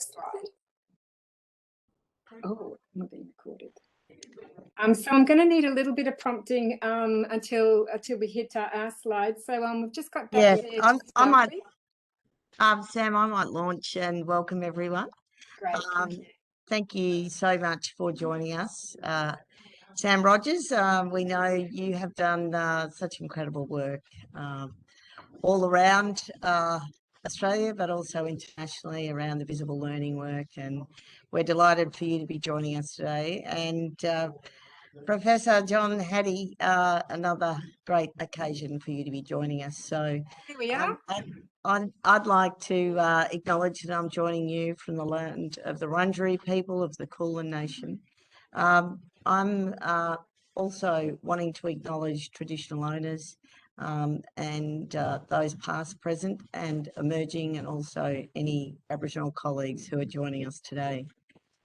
Next slide. Oh, I'm not being recorded. So I'm going to need a little bit of prompting until we hit our slides. So we've just got that. Yeah, I might. Sam, I might launch and welcome everyone. Great. Thank you so much for joining us. Sam Rogers, we know you have done such incredible work all around Australia, but also internationally around the visible learning work. And we're delighted for you to be joining us today. And Professor John Hattie, another great occasion for you to be joining us. So here we are. I'd like to acknowledge that I'm joining you from the land of the Wurundjeri people of the Kulin Nation. I'm also wanting to acknowledge traditional owners and those past, present and emerging, and also any Aboriginal colleagues who are joining us today.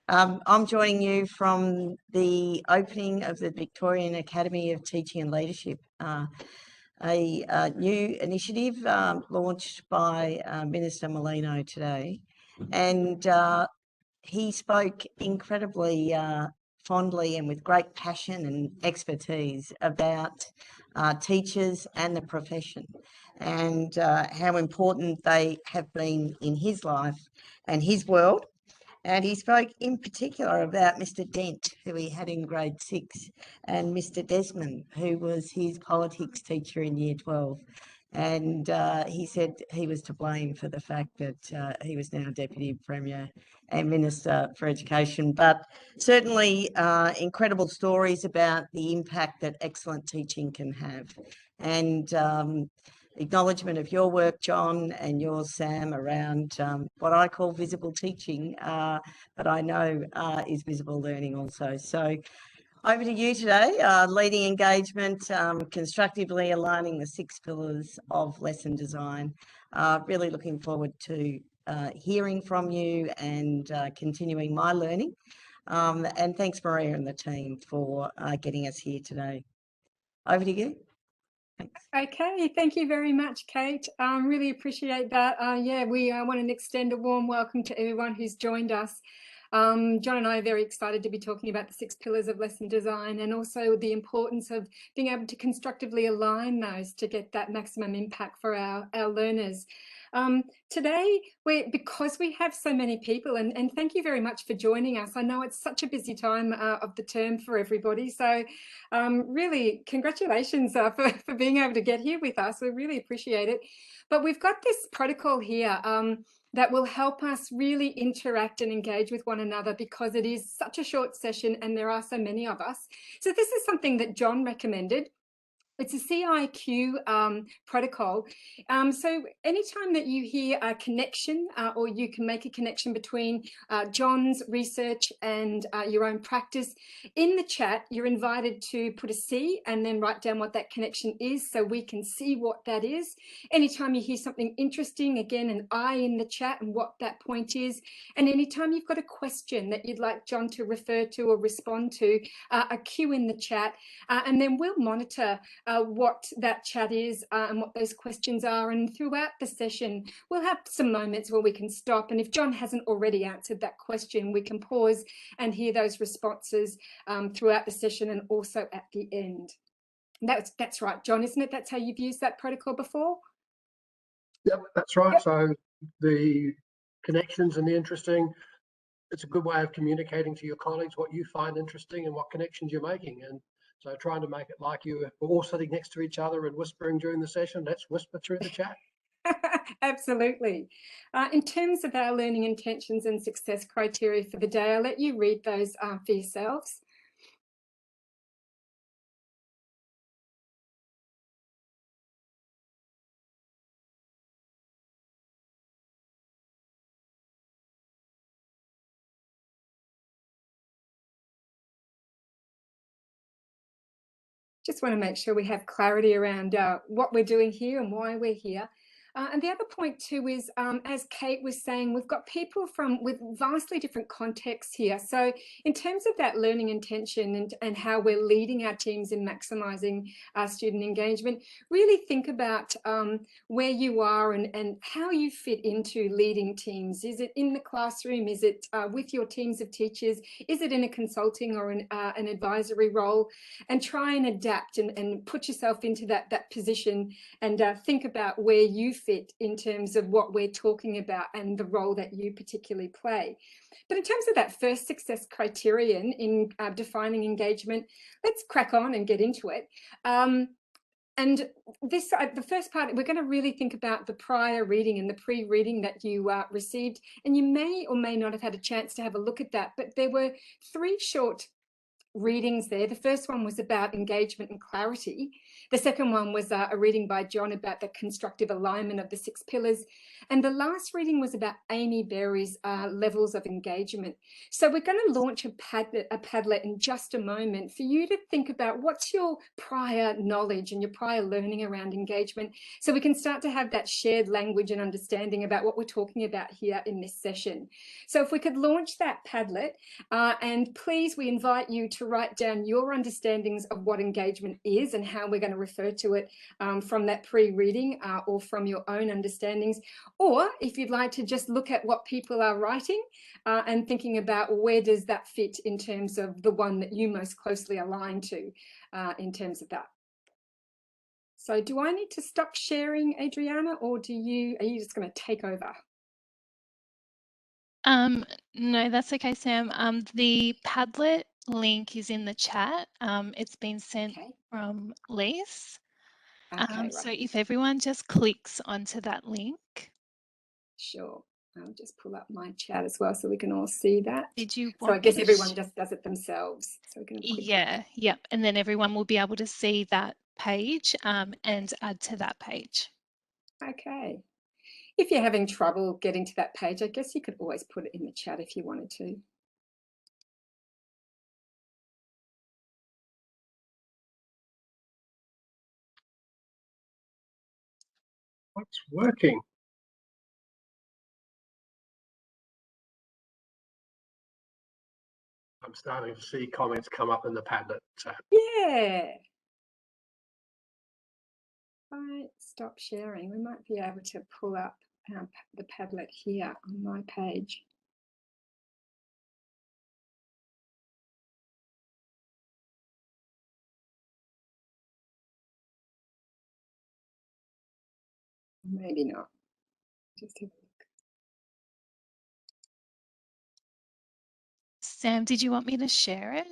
I'm joining you from the opening of the Victorian Academy of Teaching and Leadership, a new initiative launched by Minister Merlino today. And he spoke incredibly fondly and with great passion and expertise about teachers and the profession, and how important they have been in his life and his world. And he spoke in particular about Mr. Dent, who he had in grade 6, and Mr. Desmond, who was his politics teacher in year 12. And he said he was to blame for the fact that he was now Deputy Premier and Minister for Education. But certainly incredible stories about the impact that excellent teaching can have. And acknowledgement of your work, John, and yours, Sam, around what I call visible teaching, but I know is visible learning also. So over to you today, leading engagement, constructively aligning the 6 pillars of lesson design. Really looking forward to hearing from you and continuing my learning. And thanks, Maria and the team, for getting us here today. Over to you. Thanks. Okay, thank you very much, Kate. Really appreciate that. Yeah, we want to extend a warm welcome to everyone who's joined us. John and I are very excited to be talking about the 6 pillars of lesson design, and also the importance of being able to constructively align those to get that maximum impact for our learners. Today, because we have so many people, and thank you very much for joining us. I know it's such a busy time of the term for everybody, so really congratulations for being able to get here with us. We really appreciate it. But we've got this protocol here that will help us really interact and engage with one another, because it is such a short session and there are so many of us. So this is something that John recommended. It's a CIQ protocol. So anytime that you hear a connection or you can make a connection between John's research and your own practice, in the chat, you're invited to put a C and then write down what that connection is so we can see what that is. Anytime you hear something interesting, again, an I in the chat and what that point is. And anytime you've got a question that you'd like John to refer to or respond to, a Q in the chat, and then we'll monitor what that chat is and what those questions are. And throughout the session, we'll have some moments where we can stop. And if John hasn't already answered that question, we can pause and hear those responses throughout the session and also at the end. That's right, John, isn't it? That's how you've used that protocol before? Yep, that's right. Yep. So the connections and the interesting, it's a good way of communicating to your colleagues what you find interesting and what connections you're making. And so trying to make it like we're all sitting next to each other and whispering during the session, let's whisper through the chat. Absolutely. In terms of our learning intentions and success criteria for the day, I'll let you read those for yourselves. Just want to make sure we have clarity around what we're doing here and why we're here. And the other point too is, as Kate was saying, we've got people with vastly different contexts here. So in terms of that learning intention and how we're leading our teams in maximising our student engagement, really think about where you are and how you fit into leading teams. Is it in the classroom? Is it with your teams of teachers? Is it in a consulting or an advisory role? And try and adapt and put yourself into that position and think about where you fit in terms of what we're talking about and the role that you particularly play. But in terms of that first success criterion in defining engagement, let's crack on and get into it. And this, the first part, we're going to really think about the prior reading and the pre-reading that you received. And you may or may not have had a chance to have a look at that, but there were 3 short readings there. The first one was about engagement and clarity. The second one was a reading by John about the constructive alignment of the 6 pillars. And the last reading was about Amy Berry's levels of engagement. So we're going to launch a Padlet in just a moment for you to think about what's your prior knowledge and your prior learning around engagement, so we can start to have that shared language and understanding about what we're talking about here in this session. So if we could launch that Padlet, and please, we invite you to write down your understandings of what engagement is and how we're going to refer to it from that pre-reading or from your own understandings. Or if you'd like to just look at what people are writing and thinking about where does that fit in terms of the one that you most closely align to in terms of that. So do I need to stop sharing, Adriana, or are you just going to take over? No, that's okay, Sam. The Padlet link is in the chat. It's been sent from Lise. Okay, So right. if everyone just clicks onto that link. Sure. I'll just pull up my chat as well so we can all see that. Did you So I want me guess to everyone just does it themselves. So we can Yep. And then everyone will be able to see that page and add to that page. Okay. If you're having trouble getting to that page, I guess you could always put it in the chat if you wanted to. What's working? I'm starting to see comments come up in the Padlet chat. Yeah. If I stop sharing, we might be able to pull up the Padlet here on my page. Maybe not. Just have a look. Sam, did you want me to share it?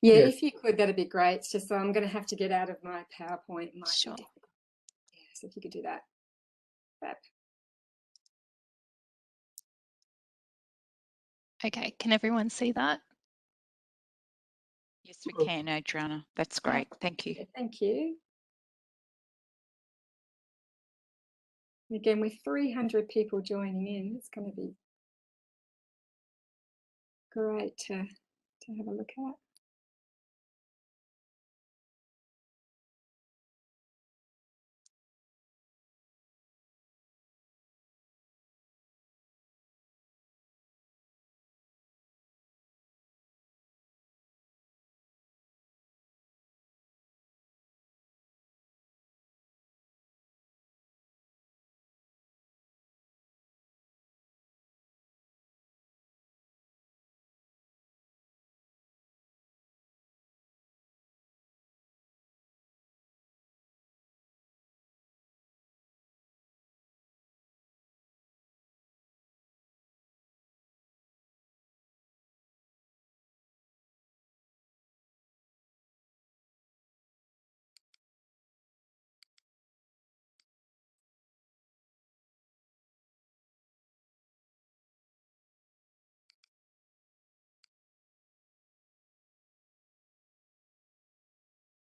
Yeah, Yes. if you could, that'd be great. It's just I'm going to have to get out of my PowerPoint. It might Sure. be difficult. Yeah, so if you could do that. Fab. Okay, can everyone see that? Yes, we can, Adriana. That's great. Thank you. Thank you. Again, with 300 people joining in, it's going to be great to have a look at.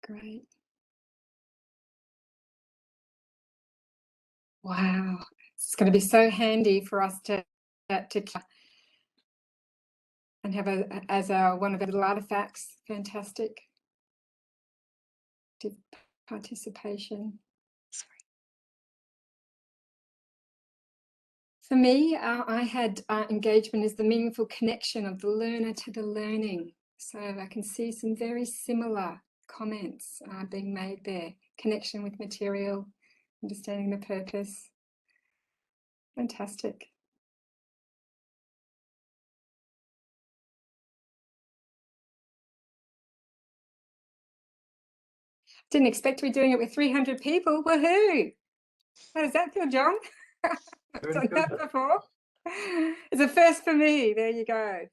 Great. Wow, it's going to be so handy for us to and have as one of our little artifacts. Fantastic. Participation. For me, I had engagement as the meaningful connection of the learner to the learning. So I can see some very similar comments being made there. Connection with material, understanding the purpose. Fantastic. Didn't expect to be doing it with 300 people. Woohoo! How does that feel, John? I've done that before. It's a first for me. There you go.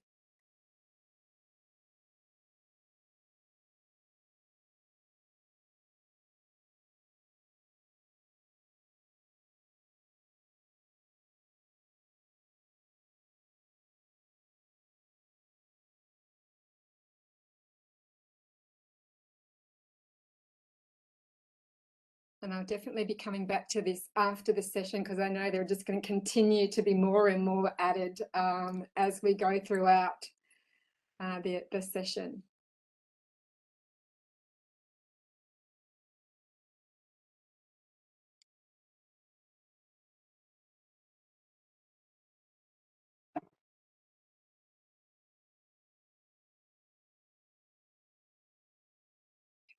And I'll definitely be coming back to this after the session because I know there are just going to continue to be more and more added as we go throughout the session.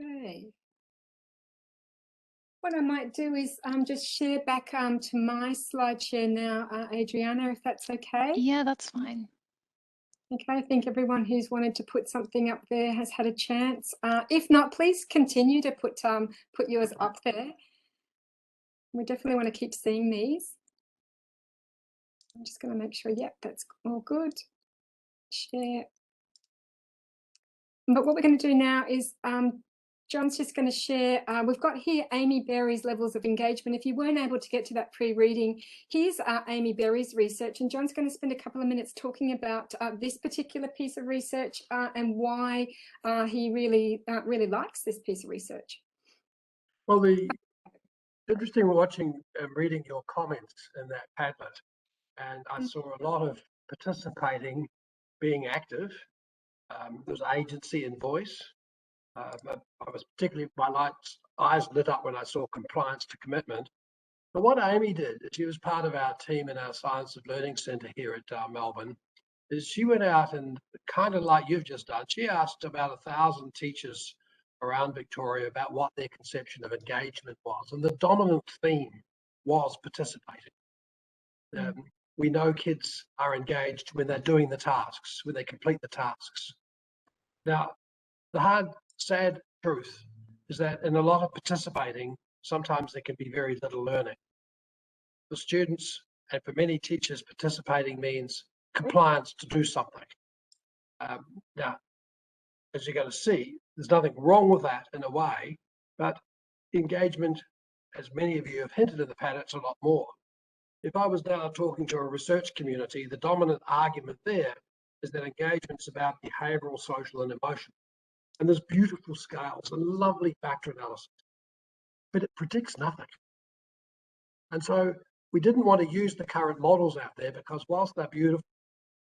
Okay. What I might do is just share back to my slide share now, Adriana, if that's okay. Yeah, that's fine. Okay, I think everyone who's wanted to put something up there has had a chance. If not, please continue to put yours up there. We definitely want to keep seeing these. I'm just going to make sure, yep, that's all good. Share. But what we're going to do now is John's just going to share. We've got here Amy Berry's levels of engagement. If you weren't able to get to that pre-reading, here's Amy Berry's research, and John's going to spend a couple of minutes talking about this particular piece of research and why he really likes this piece of research. Well, the interesting watching and reading your comments in that Padlet, and I saw a lot of participating, being active. There's agency and voice. I was particularly, my eyes lit up when I saw compliance to commitment. But what Amy did, she was part of our team in our Science of Learning Centre here at Melbourne, is she went out and kind of like you've just done, she asked about 1,000 teachers around Victoria about what their conception of engagement was. And the dominant theme was participating. We know kids are engaged when they're doing the tasks, when they complete the tasks. Now, the hard, sad truth is that in a lot of participating, sometimes there can be very little learning. For students and for many teachers, participating means compliance to do something. Now, as you're going to see, there's nothing wrong with that in a way, but engagement, as many of you have hinted in the past, it's a lot more. If I was now talking to a research community, the dominant argument there is that engagement's about behavioural, social and emotional. And there's beautiful scales and lovely factor analysis, but it predicts nothing. And so we didn't want to use the current models out there because whilst they're beautiful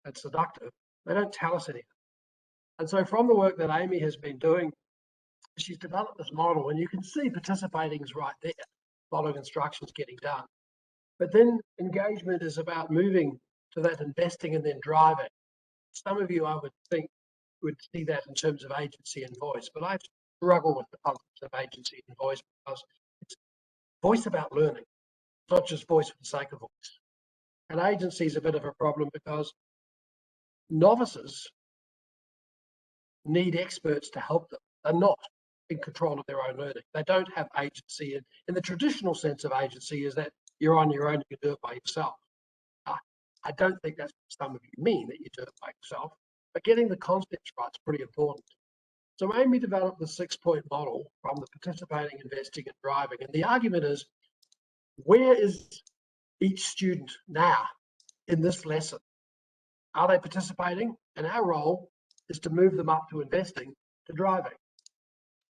and seductive, they don't tell us anything. And so from the work that Amy has been doing, she's developed this model, and you can see participating is right there, following instructions, getting done. But then engagement is about moving to that investing and then driving. Some of you, I would think, would see that in terms of agency and voice, but I struggle with the concept of agency and voice because it's voice about learning, not just voice for the sake of voice. And agency is a bit of a problem because novices need experts to help them. They're not in control of their own learning. They don't have agency. In the traditional sense of agency is that you're on your own, you can do it by yourself. I don't think that's what some of you mean, that you do it by yourself, but getting the concepts right is pretty important. So Amy developed the 6-point model from the participating, investing and driving. And the argument is, where is each student now in this lesson? Are they participating? And our role is to move them up to investing, to driving.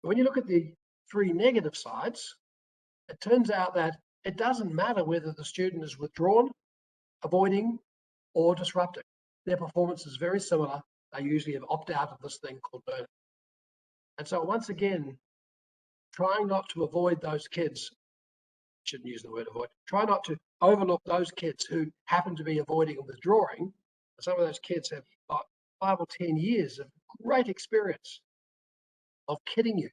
When you look at the 3 negative sides, it turns out that it doesn't matter whether the student is withdrawn, avoiding, or disrupting. Their performance is very similar. They usually have opted out of this thing called learning. And so once again, trying not to avoid those kids, shouldn't use the word avoid. Try not to overlook those kids who happen to be avoiding and withdrawing. Some of those kids have got 5 or 10 years of great experience of kidding you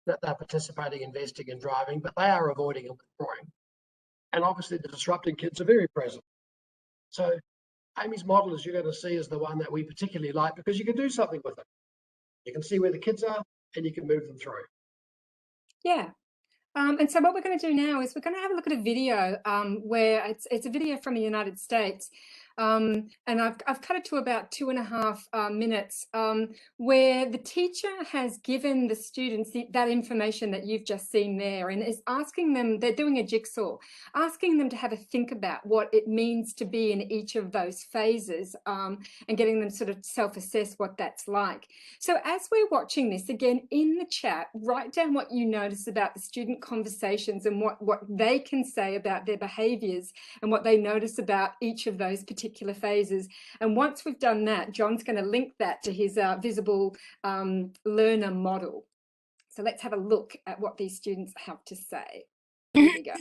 that they're participating, investing and driving, but they are avoiding and withdrawing. And obviously the disrupting kids are very present. So Amy's model, as you're going to see, is the one that we particularly like because you can do something with it. You can see where the kids are and you can move them through. Yeah. And so what we're going to do now is we're going to have a look at a video where it's a video from the United States. And I've cut it to about 2.5 minutes where the teacher has given the students that information that you've just seen there and is asking them, they're doing a jigsaw, asking them to have a think about what it means to be in each of those phases and getting them sort of self-assess what that's like. So as we're watching this, again, in the chat, write down what you notice about the student conversations and what they can say about their behaviours and what they notice about each of those particular phases. And once we've done that, John's going to link that to his visible learner model. So let's have a look at what these students have to say. Here we go.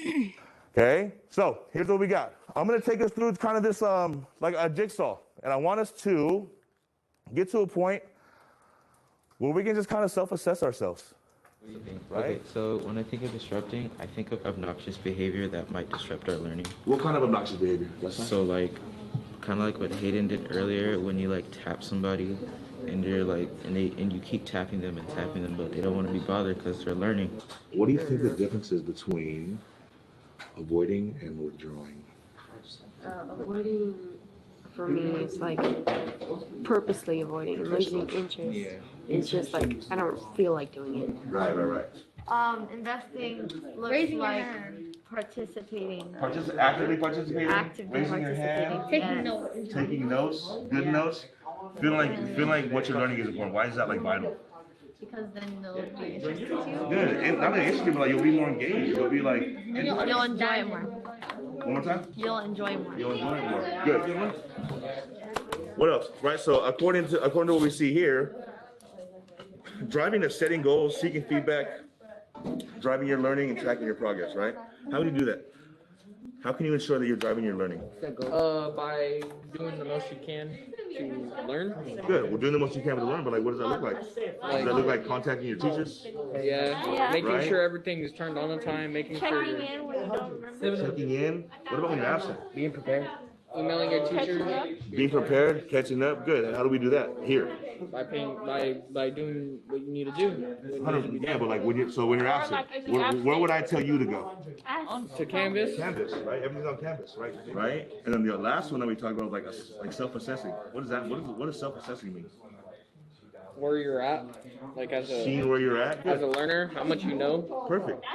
Okay, so here's what we got. I'm going to take us through kind of this like a jigsaw, and I want us to get to a point where we can just kind of self-assess ourselves. What do you think? Right? Okay, so when I think of disrupting, I think of obnoxious behavior that might disrupt our learning. What kind of obnoxious behavior? So like, kind of like what Hayden did earlier, when you like tap somebody and you're like, and you keep tapping them, but they don't want to be bothered because they're learning. What do you think the difference is between avoiding and withdrawing? Avoiding for me is like purposely avoiding, losing interest. It's just like I don't feel like doing it. Right. Investing looks like participating. Actively participating, Actively raising your hand, participating. taking notes, good notes, feeling like what you're learning is important. Why is that like vital? Because then they'll be interested too. Good, and not only interested, but like you'll be more engaged. You'll be like, You'll enjoy it more. one more time. You'll enjoy more. You'll enjoy it more. Good. What else? Right. So according to what we see here, driving is setting goals, seeking feedback, driving your learning, and tracking your progress. Right. How do you do that? How can you ensure that you're driving your learning? By doing the most you can to learn. Good. We're doing the most you can to learn, but like, what does that look like? Does that look like contacting your teachers? Yeah. Making Right. sure everything is turned on time, making sure Checking in when you don't remember. Checking in. What about when you're absent? being prepared. Emailing your teacher Being prepared, catching up. Good. How do we do that? Here. by doing what you need to do. Yeah, but like when you're absent, where would I tell you to go? To Canvas. Canvas, right? Everything's on Canvas, right? Right. And then the last one that we talked about was like self-assessing. What is that? What does self-assessing mean? Where you're at, like as Seeing where you're at. a learner, how much you know. Perfect.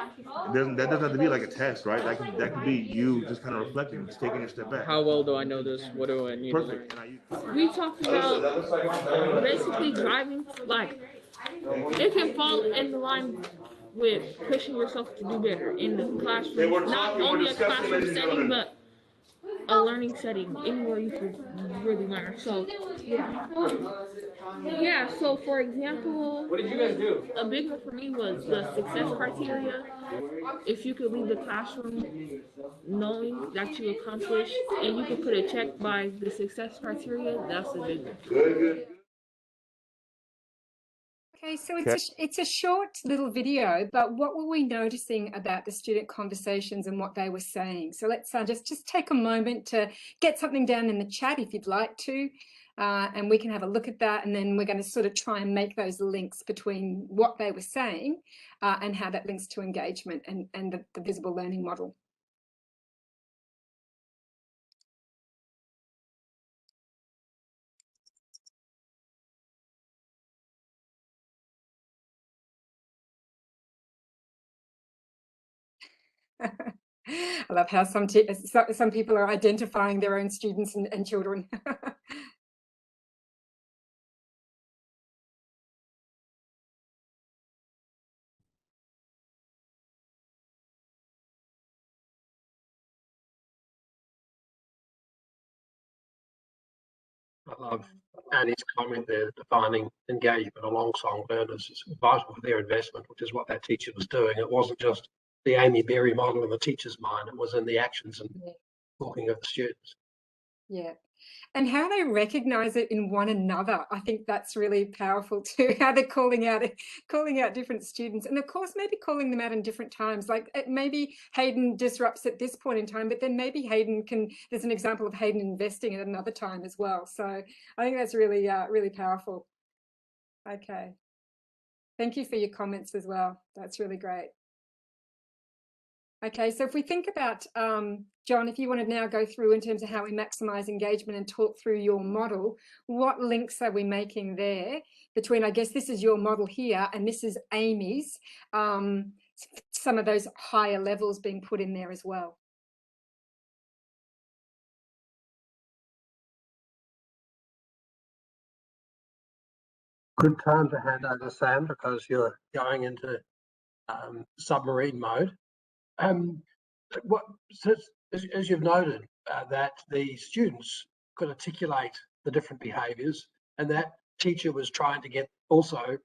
That doesn't have to be like a test, right? That could be you just kind of reflecting, just taking a step back. How well do I know this? What do I need Perfect. to learn? And I- We talked about basically driving, like, it can fall in the line with pushing yourself to do better in the classroom, not only a classroom setting, but a learning setting, anywhere you could really learn. So, yeah, so for example, What did you guys do? a big one for me was the success criteria. If you could leave the classroom knowing that you accomplished, and you could put a check by the success criteria, that's a big one. Good. Okay, so it's a short little video, but what were we noticing about the student conversations and what they were saying? So let's just take a moment to get something down in the chat if you'd like to, and we can have a look at that, and then we're going to sort of try and make those links between what they were saying and how that links to engagement and the visible learning model. I love how some people are identifying their own students and children. I love Annie's comment there, defining engagement alongside learners is vital for their investment, which is what that teacher was doing. It wasn't just the Amy Berry model in the teacher's mind. It was in the actions and talking of the students. Yeah. And how they recognize it in one another. I think that's really powerful too, how they're calling out different students. And of course, maybe calling them out in different times. Like maybe Hayden disrupts at this point in time, but then maybe there's an example of Hayden investing at another time as well. So I think that's really, really powerful. Okay. Thank you for your comments as well. That's really great. Okay, so if we think about, John, if you want to now go through in terms of how we maximise engagement and talk through your model, what links are we making there between, I guess this is your model here and this is Amy's, some of those higher levels being put in there as well? Good time to hand over, Sam, because you're going into submarine mode. As you've noted, that the students could articulate the different behaviours, and that teacher was trying to get also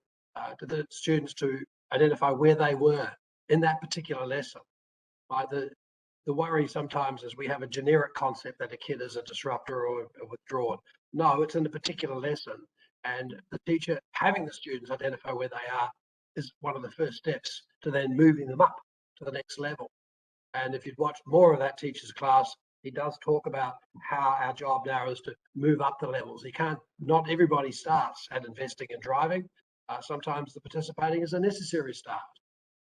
to the students to identify where they were in that particular lesson. Right? The worry sometimes is we have a generic concept that a kid is a disruptor or withdrawn. No, it's in a particular lesson, and the teacher having the students identify where they are is one of the first steps to then moving them up to the next level. And if you'd watched more of that teacher's class, he does talk about how our job now is to move up the levels. Not everybody starts at investing and driving. Sometimes the participating is a necessary start.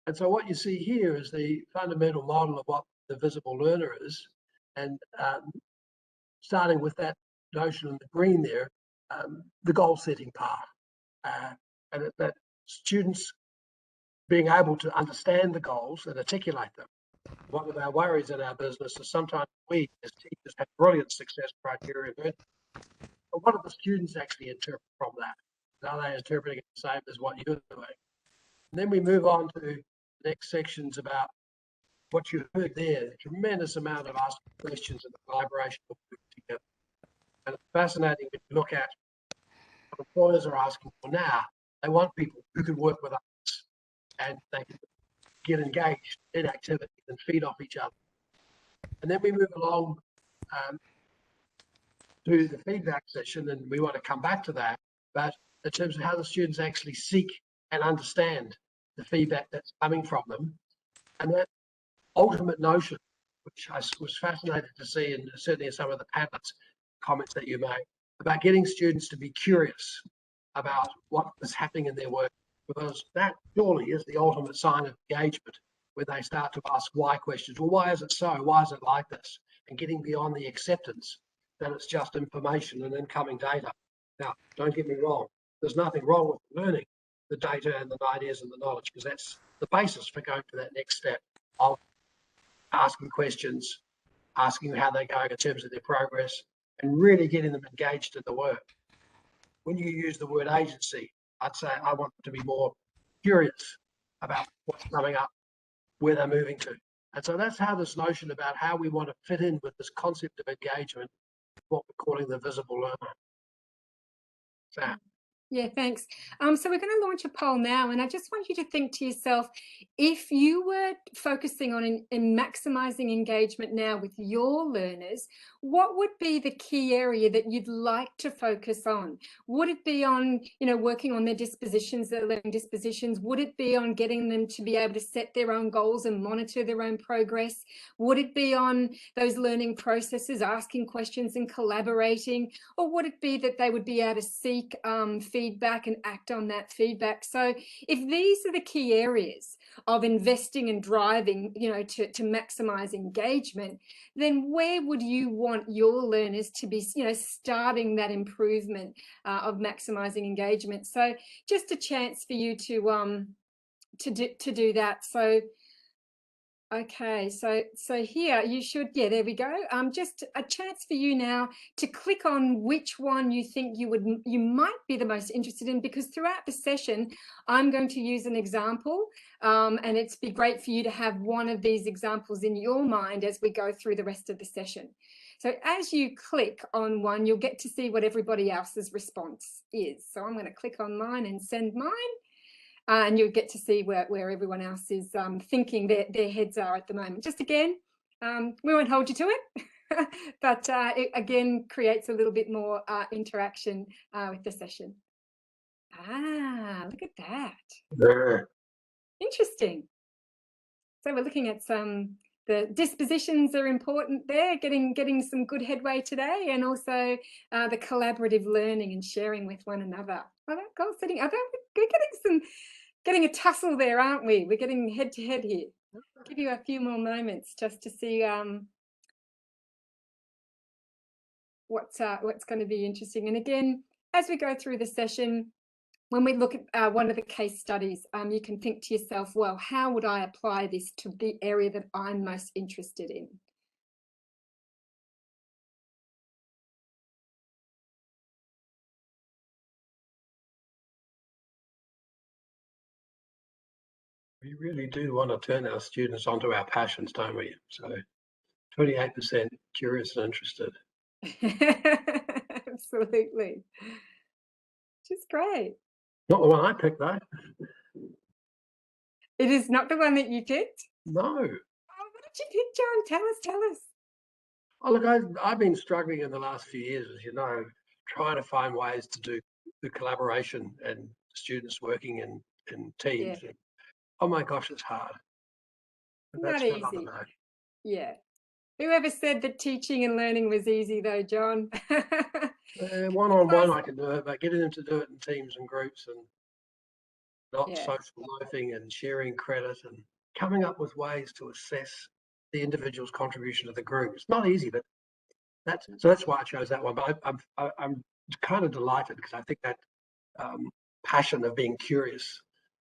And so what you see here is the fundamental model of what the visible learner is. And starting with that notion in the green there, the goal setting part. And that students being able to understand the goals and articulate them. One of our worries in our business is sometimes we as teachers have brilliant success criteria, but what do the students actually interpret from that? Are they interpreting it the same as what you're doing? And then we move on to the next sections about what you heard there, the tremendous amount of asking questions and the collaboration of together. And it's fascinating when you look at what employers are asking for now. They want people who can work with us and they can get engaged in activities and feed off each other. And then we move along to the feedback session, and we want to come back to that, but in terms of how the students actually seek and understand the feedback that's coming from them. And that ultimate notion, which I was fascinated to see, and certainly in some of the Padlet's comments that you made, about getting students to be curious about what is happening in their work, because that surely is the ultimate sign of engagement, when they start to ask why questions. Well, why is it so? Why is it like this? And getting beyond the acceptance that it's just information and incoming data. Now, don't get me wrong. There's nothing wrong with learning the data and the ideas and the knowledge, because that's the basis for going to that next step of asking questions, asking how they're going in terms of their progress, and really getting them engaged in the work. When you use the word agency, I'd say I want them to be more curious about what's coming up, where they're moving to. And so that's how this notion about how we want to fit in with this concept of engagement, what we're calling the visible learner. Sam. Yeah, thanks. So we're going to launch a poll now, and I just want you to think to yourself, if you were focusing on in maximising engagement now with your learners, what would be the key area that you'd like to focus on? Would it be on, working on their dispositions, their learning dispositions? Would it be on getting them to be able to set their own goals and monitor their own progress? Would it be on those learning processes, asking questions and collaborating? Or would it be that they would be able to seek feedback and act on that feedback? So if these are the key areas of investing and driving, to maximize engagement, then where would you want your learners to be, starting that improvement of maximizing engagement? So just a chance for you to do that. So okay, so here you should, there we go. Just a chance for you now to click on which one you think you might be the most interested in, because throughout the session, I'm going to use an example, and it's be great for you to have one of these examples in your mind as we go through the rest of the session. So as you click on one, you'll get to see what everybody else's response is. So I'm going to click on mine and send mine. and you'll get to see where everyone else is thinking their heads are at the moment. Just again, we won't hold you to it, but it again creates a little bit more interaction with the session. Look at that. There. Interesting. So we're looking at the dispositions are important there, getting some good headway today, and also the collaborative learning and sharing with one another. Oh, that goal setting, we're getting a tussle there, aren't we? We're getting head to head here. I'll give you a few more moments just to see what's going to be interesting. And again, as we go through the session, when we look at one of the case studies, you can think to yourself, well, how would I apply this to the area that I'm most interested in? We really do want to turn our students onto our passions, don't we? So 28% curious and interested. Absolutely. Which is great. Not the one I picked, though. It is not the one that you picked? No. Oh, what did you pick, John? Tell us. Oh, look, I've been struggling in the last few years, as you know, trying to find ways to do the collaboration and students working in teams. Yeah. Oh my gosh, it's hard. Not easy. Yeah. Whoever said that teaching and learning was easy, though, John? One-on-one I can do it, but getting them to do it in teams and groups and not social loafing and sharing credit and coming up with ways to assess the individual's contribution to the group. It's not easy, but that's why I chose that one. But I'm kind of delighted because I think that passion of being curious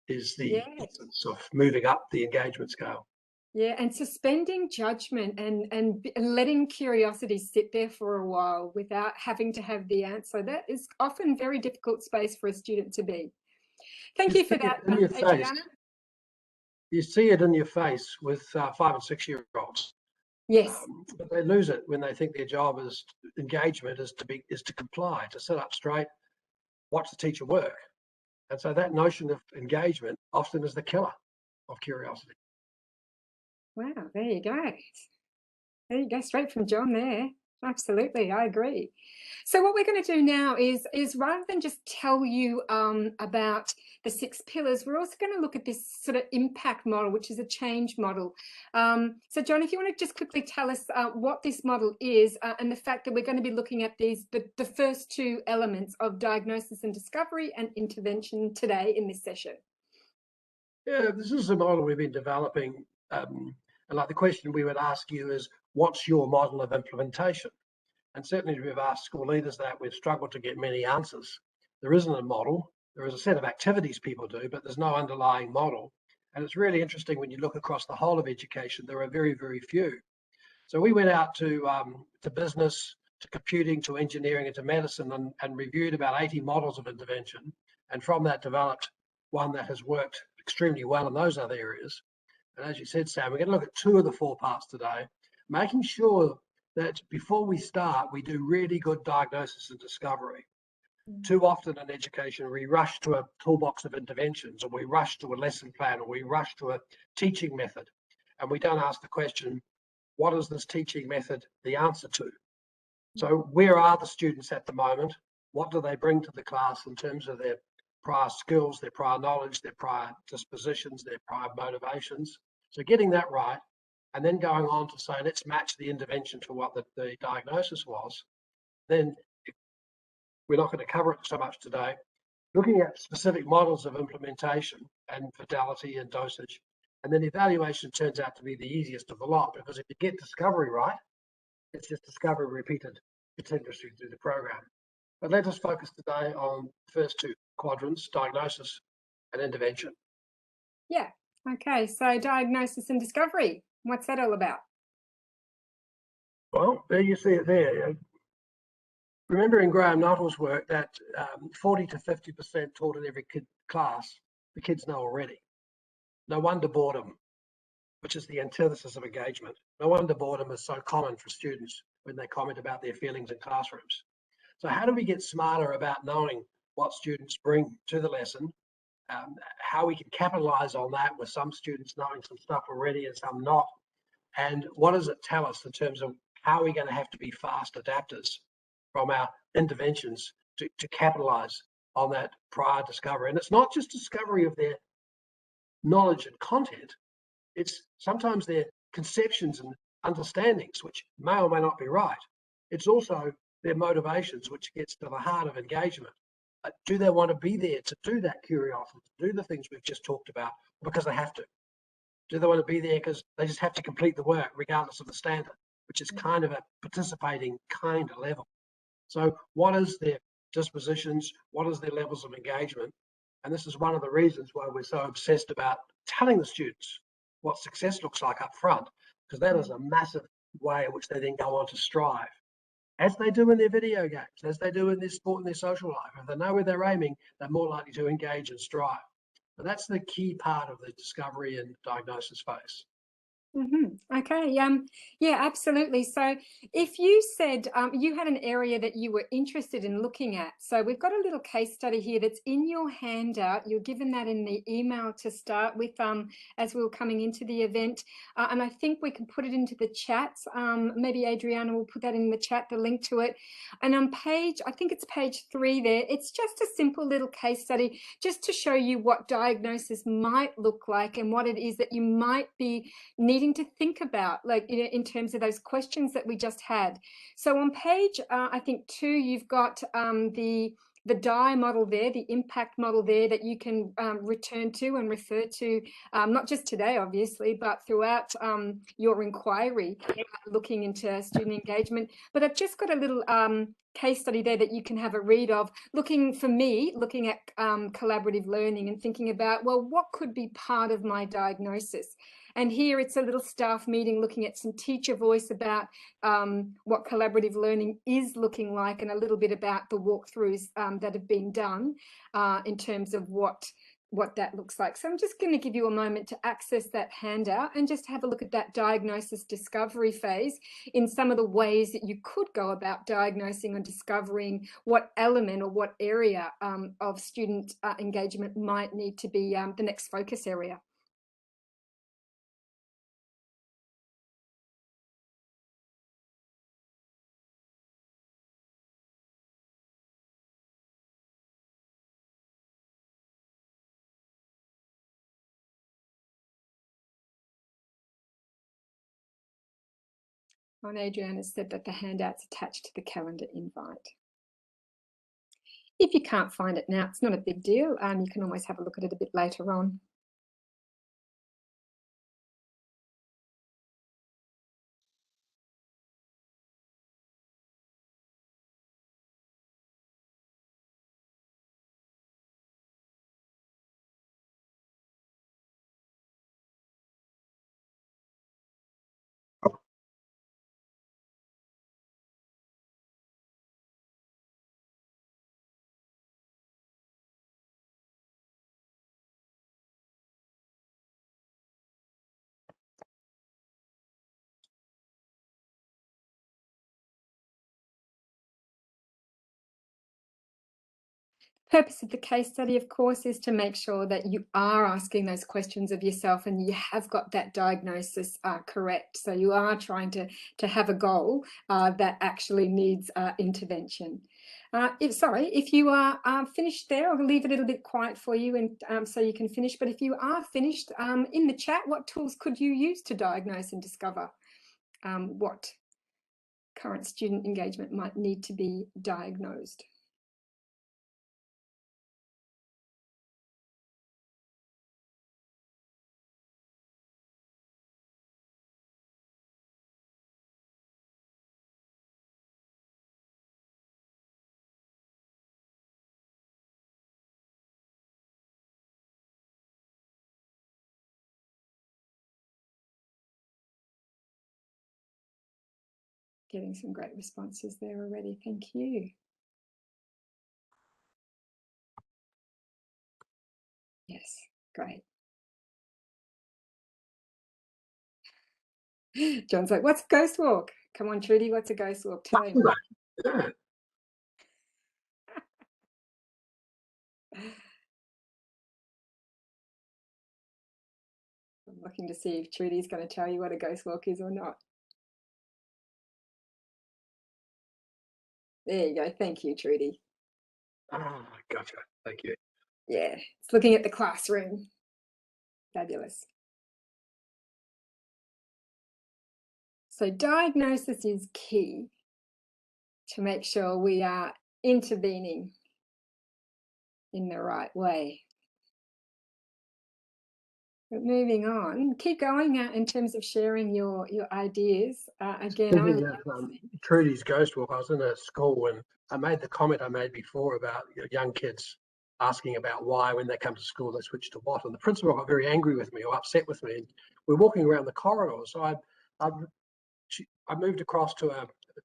is the essence of moving up the engagement scale. Yeah, and suspending judgment and letting curiosity sit there for a while without having to have the answer. That is often very difficult space for a student to be. Thank you for that, Adriana. You see it in your face with 5 and 6 year olds. Yes. But they lose it when they think their job is engagement is to comply, to sit up straight, watch the teacher work. And so that notion of engagement often is the killer of curiosity. Wow, there you go. There you go, straight from John there. Absolutely, I agree. So what we're going to do now is rather than just tell you about the 6 pillars, we're also going to look at this sort of impact model, which is a change model. So John, if you want to just quickly tell us what this model is and the fact that we're going to be looking at the first 2 elements of diagnosis and discovery and intervention today in this session. Yeah, this is a model we've been developing. And like the question we would ask you is, what's your model of implementation? And certainly we've asked school leaders that. We've struggled to get many answers. There isn't a model. There is a set of activities people do, but there's no underlying model. And it's really interesting when you look across the whole of education, there are very, very few. So we went out to business, to computing, to engineering, and to medicine and reviewed about 80 models of intervention. And from that developed one that has worked extremely well in those other areas. And as you said, Sam, we're going to look at 2 of the 4 parts today, making sure that before we start, we do really good diagnosis and discovery. Too often in education, we rush to a toolbox of interventions, or we rush to a lesson plan, or we rush to a teaching method, and we don't ask the question, what is this teaching method the answer to? So where are the students at the moment? What do they bring to the class in terms of their prior skills, their prior knowledge, their prior dispositions, their prior motivations? So getting that right, and then going on to say, let's match the intervention to what the diagnosis was. Then we're not going to cover it so much today. Looking at specific models of implementation and fidelity and dosage, and then evaluation turns out to be the easiest of the lot, because if you get discovery right, it's just discovery repeated continuously through the program. But let us focus today on the first 2 quadrants, diagnosis and intervention. Yeah, okay, so diagnosis and discovery, what's that all about? Well, there you see it there. Remember in Graham Nuttall's work that 40 to 50% taught in every class, the kids know already. No wonder boredom, which is the antithesis of engagement. No wonder boredom is so common for students when they comment about their feelings in classrooms. So how do we get smarter about knowing what students bring to the lesson how we can capitalize on that with some students knowing some stuff already and some not. And what does it tell us in terms of how we're going to have to be fast adapters from our interventions to capitalize on that prior discovery. And it's not just discovery of their knowledge and content, it's sometimes their conceptions and understandings, which may or may not be right. It's also their motivations, which gets to the heart of engagement. Do they want to be there to do that curiosity, to do the things we've just talked about, because they have to? Do they want to be there because they just have to complete the work regardless of the standard, which is kind of a participating kind of level? So what is their dispositions? What is their levels of engagement? And this is one of the reasons why we're so obsessed about telling the students what success looks like up front, because that is a massive way in which they then go on to strive, as they do in their video games, as they do in their sport and their social life. If they know where they're aiming, they're more likely to engage and strive. But that's the key part of the discovery and diagnosis phase. Okay. Yeah, absolutely. So if you said you had an area that you were interested in looking at, so we've got a little case study here that's in your handout. You're given that in the email to start with as we were coming into the event. And I think we can put it into the chats. Maybe Adriana will put that in the chat, the link to it. And on page, I think it's page 3 there, it's just a simple little case study just to show you what diagnosis might look like and what it is that you might be needing to think about, like, you know, in terms of those questions that we just had. So on page, I think 2, you've got the DIE model there, the impact model there that you can return to and refer to, not just today, obviously, but throughout your inquiry, looking into student engagement. But I've just got a little case study there that you can have a read of, looking at collaborative learning and thinking about, well, what could be part of my diagnosis? And here it's a little staff meeting looking at some teacher voice about what collaborative learning is looking like, and a little bit about the walkthroughs that have been done in terms of what that looks like. So I'm just going to give you a moment to access that handout and just have a look at that diagnosis discovery phase in some of the ways that you could go about diagnosing and discovering what element or what area of student engagement might need to be the next focus area. And Adriana has said that the handout's attached to the calendar invite. If you can't find it now, it's not a big deal. You can always have a look at it a bit later on. Purpose of the case study, of course, is to make sure that you are asking those questions of yourself and you have got that diagnosis correct. So you are trying to have a goal that actually needs intervention. If you are finished there, I'll leave it a little bit quiet for you and so you can finish. But if you are finished, in the chat, what tools could you use to diagnose and discover what current student engagement might need to be diagnosed? Getting some great responses there already. Thank you. Yes, great. John's like, what's a ghost walk? Come on, Trudy, what's a ghost walk? Tell him. looking to see if Trudy's going to tell you what a ghost walk is or not. There you go. Thank you, Trudy. Ah, gotcha. Thank you. Yeah, it's looking at the classroom. Fabulous. So diagnosis is key to make sure we are intervening in the right way. But moving on, keep going in terms of sharing your ideas. Again, Speaking of Trudy's ghost walk, I was in a school and I made the comment I made before about young kids asking about why, when they come to school, they switch to what. And the principal got very angry with me or upset with me. And we're walking around the corridor. So I moved across to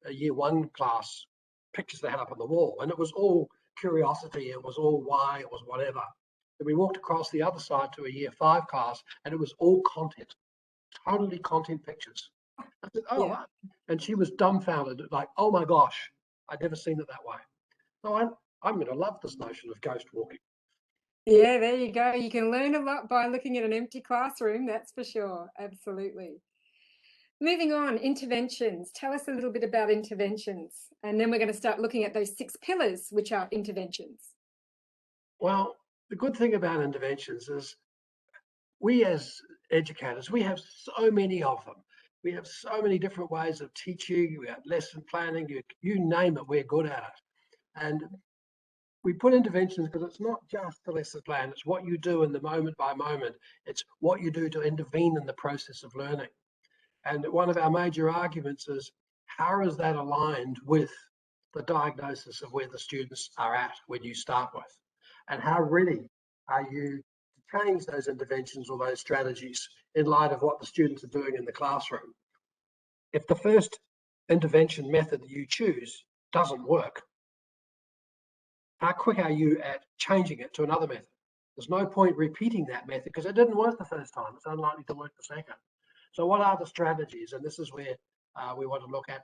a year 1 class, pictures they had up on the wall. And it was all curiosity. It was all why, it was whatever. And we walked across the other side to a year 5 class and it was all content, totally content pictures. I said, oh, wow. And she was dumbfounded, like, oh my gosh, I'd never seen it that way. So I'm going to love this notion of ghost walking. Yeah, there you go. You can learn a lot by looking at an empty classroom, that's for sure. Absolutely. Moving on, interventions. Tell us a little bit about interventions. And then we're going to start looking at those 6 pillars, which are interventions. Well, the good thing about interventions is we as educators, we have so many of them. We have so many different ways of teaching. We have lesson planning, you name it, we're good at it. And we put interventions because it's not just the lesson plan, it's what you do in the moment by moment. It's what you do to intervene in the process of learning. And one of our major arguments is, how is that aligned with the diagnosis of where the students are at when you start with? And how ready are you to change those interventions or those strategies in light of what the students are doing in the classroom? If the first intervention method that you choose doesn't work, how quick are you at changing it to another method? There's no point repeating that method because it didn't work the first time. It's unlikely to work the second. So what are the strategies? And this is where we want to look at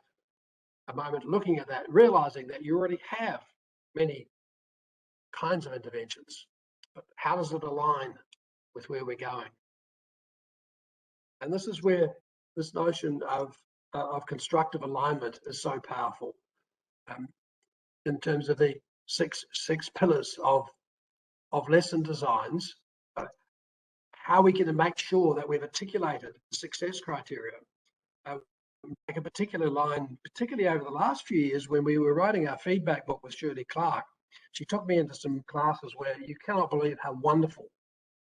a moment, looking at that, realizing that you already have many kinds of interventions, but how does it align with where we're going? And this is where this notion of constructive alignment is so powerful in terms of the six pillars of lesson designs, how we can make sure that we've articulated the success criteria. Make a particular line, particularly over the last few years when we were writing our feedback book with Shirley Clark, she took me into some classes where you cannot believe how wonderful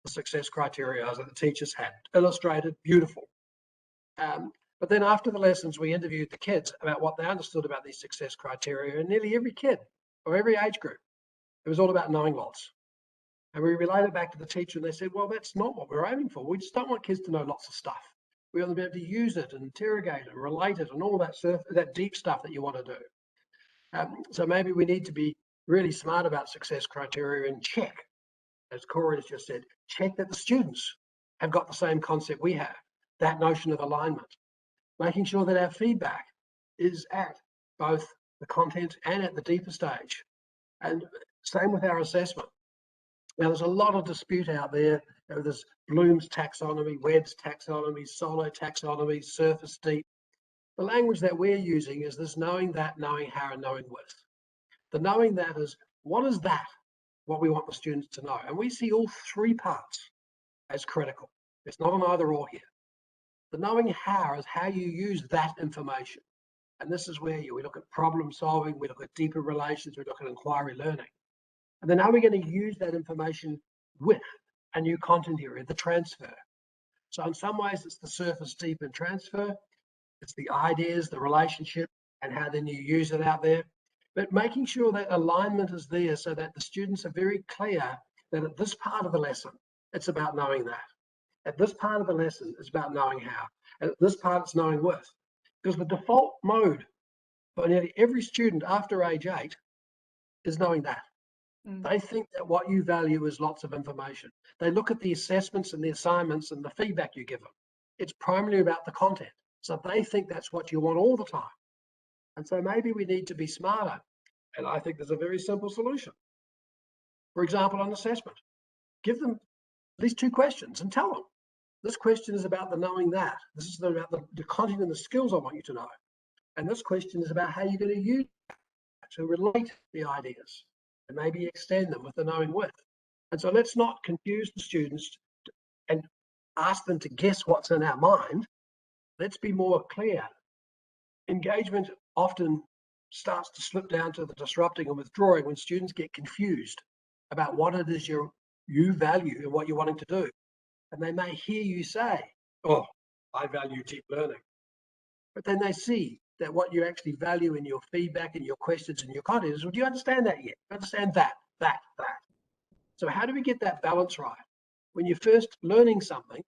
the success criteria are that the teachers had, illustrated, beautiful. But then after the lessons, we interviewed the kids about what they understood about these success criteria, and nearly every kid or every age group, it was all about knowing lots. And we related back to the teacher and they said, well, that's not what we're aiming for. We just don't want kids to know lots of stuff. We want them to be able to use it and interrogate it and relate it and all that deep stuff that you want to do. So maybe we need to be really smart about success criteria and check, as Cora has just said, check that the students have got the same concept we have, that notion of alignment, making sure that our feedback is at both the content and at the deeper stage. And same with our assessment. Now, there's a lot of dispute out there. There's Bloom's taxonomy, Webb's taxonomy, Solo taxonomy, surface deep. The language that we're using is this knowing that, knowing how, and knowing with. The knowing that is, what is that? What we want the students to know. And we see all 3 parts as critical. It's not an either or here. The knowing how is how you use that information. And this is where we look at problem solving, we look at deeper relations, we look at inquiry learning. And then how are we going to use that information with a new content area, the transfer? So in some ways, it's the surface deep and transfer. It's the ideas, the relationship, and how then you use it out there. But making sure that alignment is there so that the students are very clear that at this part of the lesson, it's about knowing that. At this part of the lesson, it's about knowing how. And at this part, it's knowing with. Because the default mode for nearly every student after age 8 is knowing that. They think that what you value is lots of information. They look at the assessments and the assignments and the feedback you give them. It's primarily about the content. So they think that's what you want all the time. And so maybe we need to be smarter. And I think there's a very simple solution. For example, on assessment, give them at least 2 questions and tell them This question is about the knowing that. This is about the content and the skills I want you to know. And this question is about how you're going to use that to relate the ideas and maybe extend them with the knowing with. And so let's not confuse the students and ask them to guess what's in our mind. Let's be more clear. Engagement often starts to slip down to the disrupting and withdrawing when students get confused about what it is you value and what you're wanting to do. And they may hear you say, oh, I value deep learning. But then they see that what you actually value in your feedback and your questions and your content is, well, do you understand that yet? Understand that. So how do we get that balance right? When you're first learning something,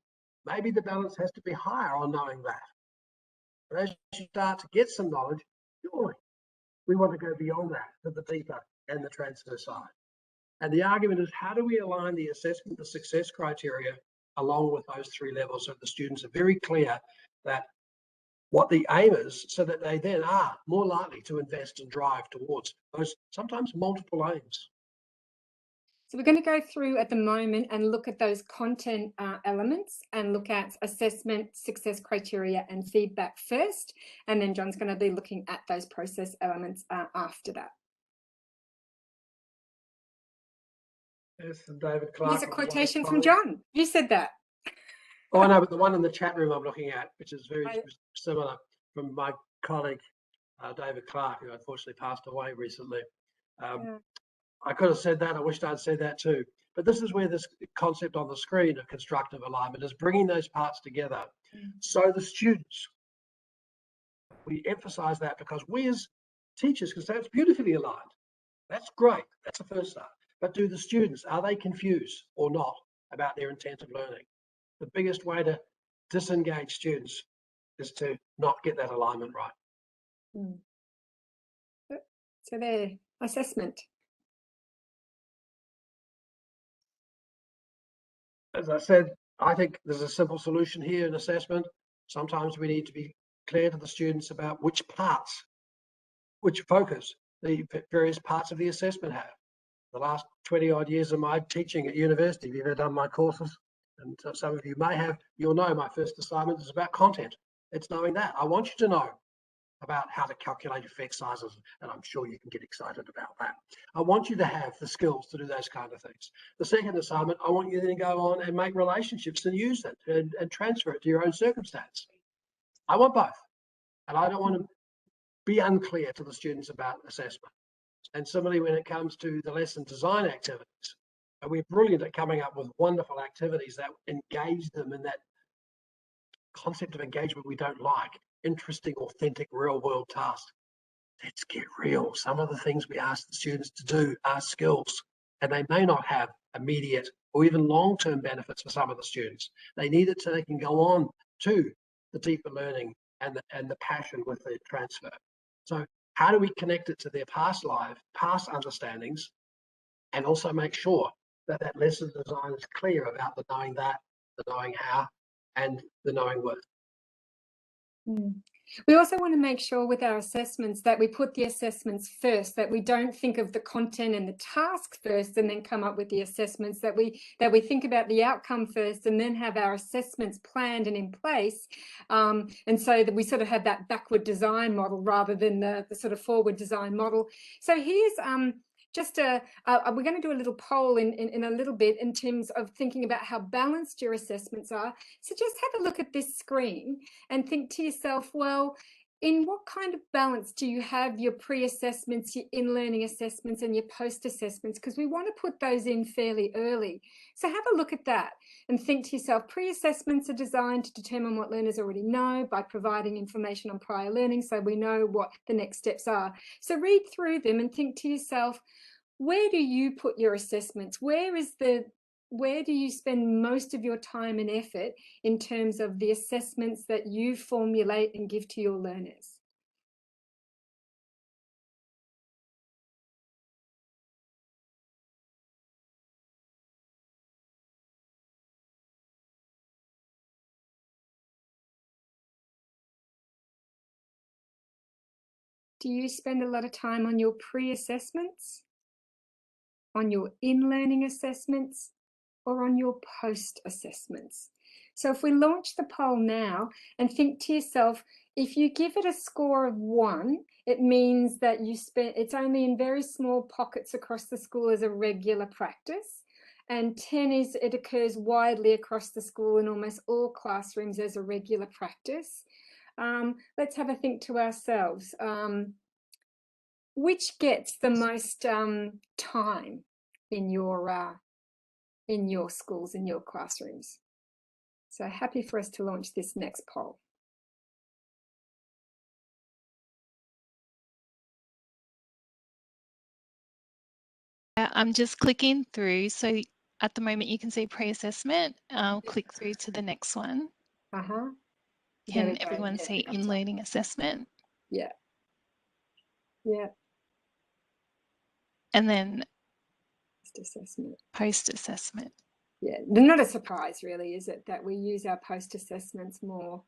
maybe the balance has to be higher on knowing that. But as you start to get some knowledge, surely we want to go beyond that to the deeper and the transfer side. And the argument is, how do we align the assessment, the success criteria along with those three levels so the students are very clear that what the aim is, so that they then are more likely to invest and drive towards those sometimes multiple aims. So we're going to go through at the moment and look at those content elements and look at assessment, success criteria and feedback first. And then John's going to be looking at those process elements after that. Yes, David Clark. Here's a quotation from John. You said that. Oh, I know, but the one in the chat room I'm looking at, which is very similar, from my colleague, David Clark, who unfortunately passed away recently. I could have said that. I wished I'd said that too. But this is where this concept on the screen of constructive alignment is bringing those parts together. So the students, we emphasize that because we as teachers can say it's beautifully aligned. That's great. That's the first start. But do the students, are they confused or not about their intent of learning? The biggest way to disengage students is to not get that alignment right. So their assessment. As I said, I think there's a simple solution here in assessment. Sometimes we need to be clear to the students about which parts, which focus the various parts of the assessment have. The last 20 odd years of my teaching at university, if you've ever done my courses, and some of you may have, you'll know my first assignment is about content. It's knowing that. I want you to know about how to calculate effect sizes, and I'm sure you can get excited about that. I want you to have the skills to do those kind of things. The second assignment, I want you then to go on and make relationships and use it and transfer it to your own circumstance. I want both. And I don't want to be unclear to the students about assessment. And similarly, when it comes to the lesson design activities, we're brilliant at coming up with wonderful activities that engage them in that concept of engagement we don't like. Interesting, authentic, real world tasks. Let's get real. Some of the things we ask the students to do are skills, and they may not have immediate or even long-term benefits for some of the students. They need it so they can go on to the deeper learning and the passion with the transfer. So how do we connect it to their past life, past understandings, and also make sure that that lesson design is clear about the knowing that, the knowing how, and the knowing what. We also want to make sure with our assessments that we put the assessments first, that we don't think of the content and the task first and then come up with the assessments, that we think about the outcome first and then have our assessments planned and in place. And so that we sort of have that backward design model rather than the sort of forward design model. So here's we're going to do a little poll in a little bit in terms of thinking about how balanced your assessments are. So just have a look at this screen and think to yourself, well, in what kind of balance do you have your pre-assessments, your in-learning assessments and your post-assessments? Because we want to put those in fairly early. So have a look at that and think to yourself, pre-assessments are designed to determine what learners already know by providing information on prior learning so we know what the next steps are. So read through them and think to yourself, where do you put your assessments? Where do you spend most of your time and effort in terms of the assessments that you formulate and give to your learners? Do you spend a lot of time on your pre-assessments, on your in-learning assessments, or on your post-assessments? So if we launch the poll now and think to yourself, if you give it a score of 1, it means that it's only in very small pockets across the school as a regular practice. And 10 is it occurs widely across the school in almost all classrooms as a regular practice. Let's have a think to ourselves. Which gets the most time in your schools, in your classrooms? So happy for us to launch this next poll. I'm just clicking through. So at the moment you can see pre-assessment. I'll click through to the next one. There we Can go. everyone Yeah, see it comes in up. learning assessment? Yeah. Yeah. And then Post-assessment. post-assessment. Yeah, not a surprise really, is it, that we use our post-assessments more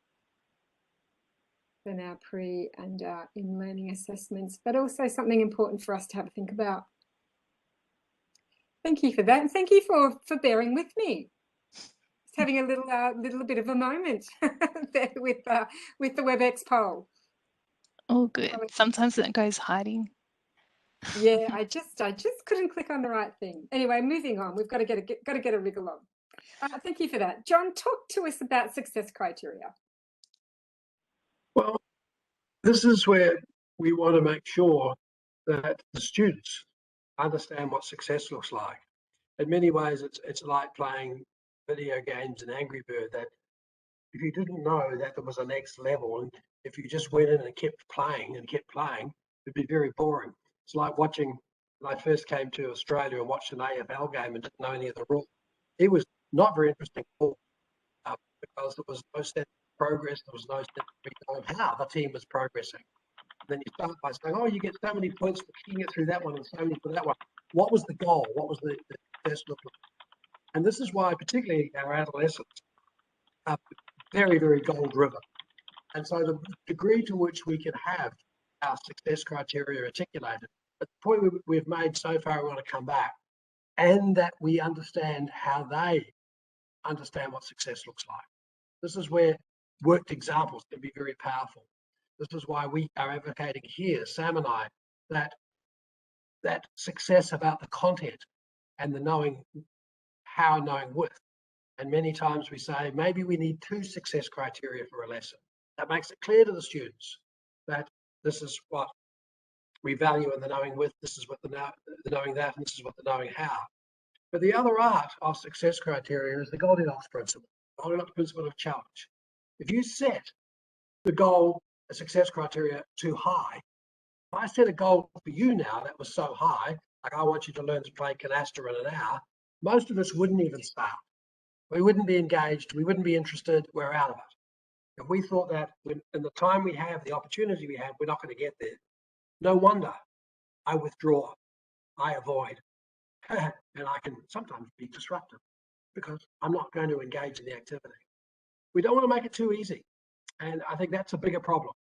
than our pre and in learning assessments, but also something important for us to have a think about. Thank you for that, and thank you for bearing with me. Just having a little bit of a moment there with the WebEx poll. Oh, good. Sometimes it goes hiding. Yeah, I just couldn't click on the right thing. Anyway, moving on. We've got to get a wriggle on. Thank you for that, John. Talk to us about success criteria. Well, this is where we want to make sure that the students understand what success looks like. In many ways, it's like playing video games in Angry Bird, that if you didn't know that there was a next level, and if you just went in and kept playing, it'd be very boring. It's like watching, when I first came to Australia and watched an AFL game and didn't know any of the rules. It was not very interesting at all, because there was no sense of progress, there was no sense of how the team was progressing. Then you start by saying, oh, you get so many points for kicking it through that one and so many for that one. What was the goal? What was the success look like? And this is why particularly our adolescents are very, very goal-driven. And so the degree to which we can have our success criteria articulated, but the point we've made so far, we want to come back, and that we understand how they understand what success looks like. This is where worked examples can be very powerful. This is why we are advocating here, Sam and I, that success about the content and the knowing how, knowing with. And many times we say, maybe we need 2 success criteria for a lesson. That makes it clear to the students that this is what we value in the knowing with, this is what the knowing that, and this is what the knowing how. But the other art of success criteria is the Goldilocks principle, Goldilocks principle of challenge. If you set the goal, a success criteria too high, if I set a goal for you now that was so high, like I want you to learn to play canasta in an hour, most of us wouldn't even start. We wouldn't be engaged, we wouldn't be interested, we're out of it. If we thought that in the time we have, the opportunity we have, we're not going to get there, no wonder I withdraw, I avoid, and I can sometimes be disruptive because I'm not going to engage in the activity. We don't want to make it too easy. And I think that's a bigger problem,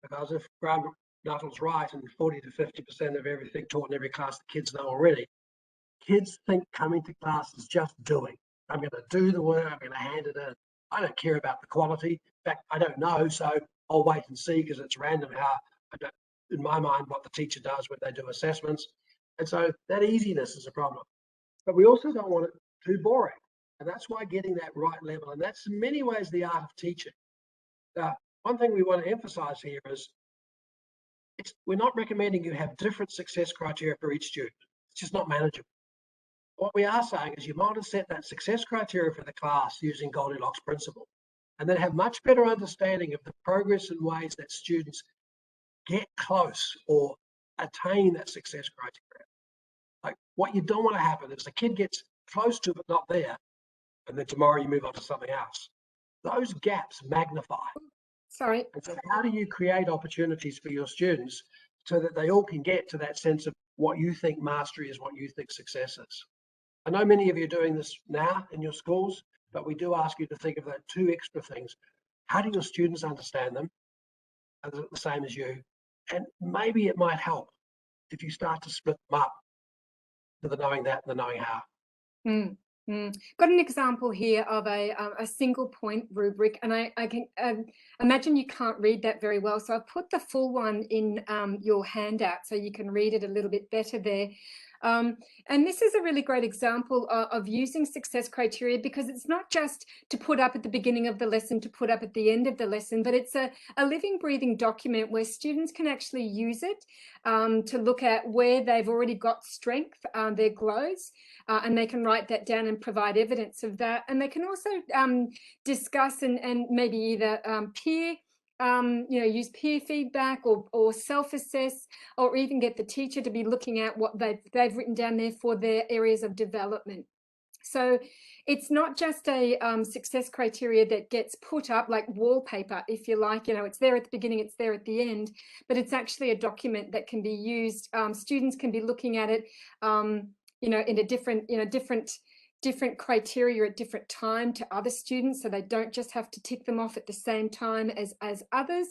because if Graham Nuttall's right and 40 to 50% of everything taught in every class the kids know already, kids think coming to class is just doing. I'm going to do the work, I'm going to hand it in. I don't care about the quality. In fact, I don't know, so I'll wait and see, because it's random how, in my mind, what the teacher does when they do assessments. And so that easiness is a problem. But we also don't want it too boring. And that's why getting that right level, and that's in many ways the art of teaching. Now, one thing we want to emphasize here is we're not recommending you have different success criteria for each student. It's just not manageable. What we are saying is you might have set that success criteria for the class using Goldilocks principle, and then have much better understanding of the progress and ways that students get close or attain that success criteria. Like, what you don't want to happen is the kid gets close to but not there, and then tomorrow you move on to something else. Those gaps magnify. Sorry. And so how do you create opportunities for your students so that they all can get to that sense of what you think mastery is, what you think success is? I know many of you are doing this now in your schools, but we do ask you to think of that 2 extra things. How do your students understand them? Are they the same as you? And maybe it might help if you start to split them up to the knowing that and the knowing how. Got an example here of a single point rubric, and I can imagine you can't read that very well. So I've put the full one in your handout so you can read it a little bit better there. And this is a really great example of using success criteria, because it's not just to put up at the beginning of the lesson, to put up at the end of the lesson, but it's a living, breathing document where students can actually use it to look at where they've already got strength, their glows, and they can write that down and provide evidence of that. And they can also discuss and maybe either use peer feedback or self-assess, or even get the teacher to be looking at what they've written down there for their areas of development. So it's not just a success criteria that gets put up like wallpaper, if you like. It's there at the beginning, it's there at the end, but it's actually a document that can be used. Students can be looking at it, in a different criteria at different time to other students, so they don't just have to tick them off at the same time as others,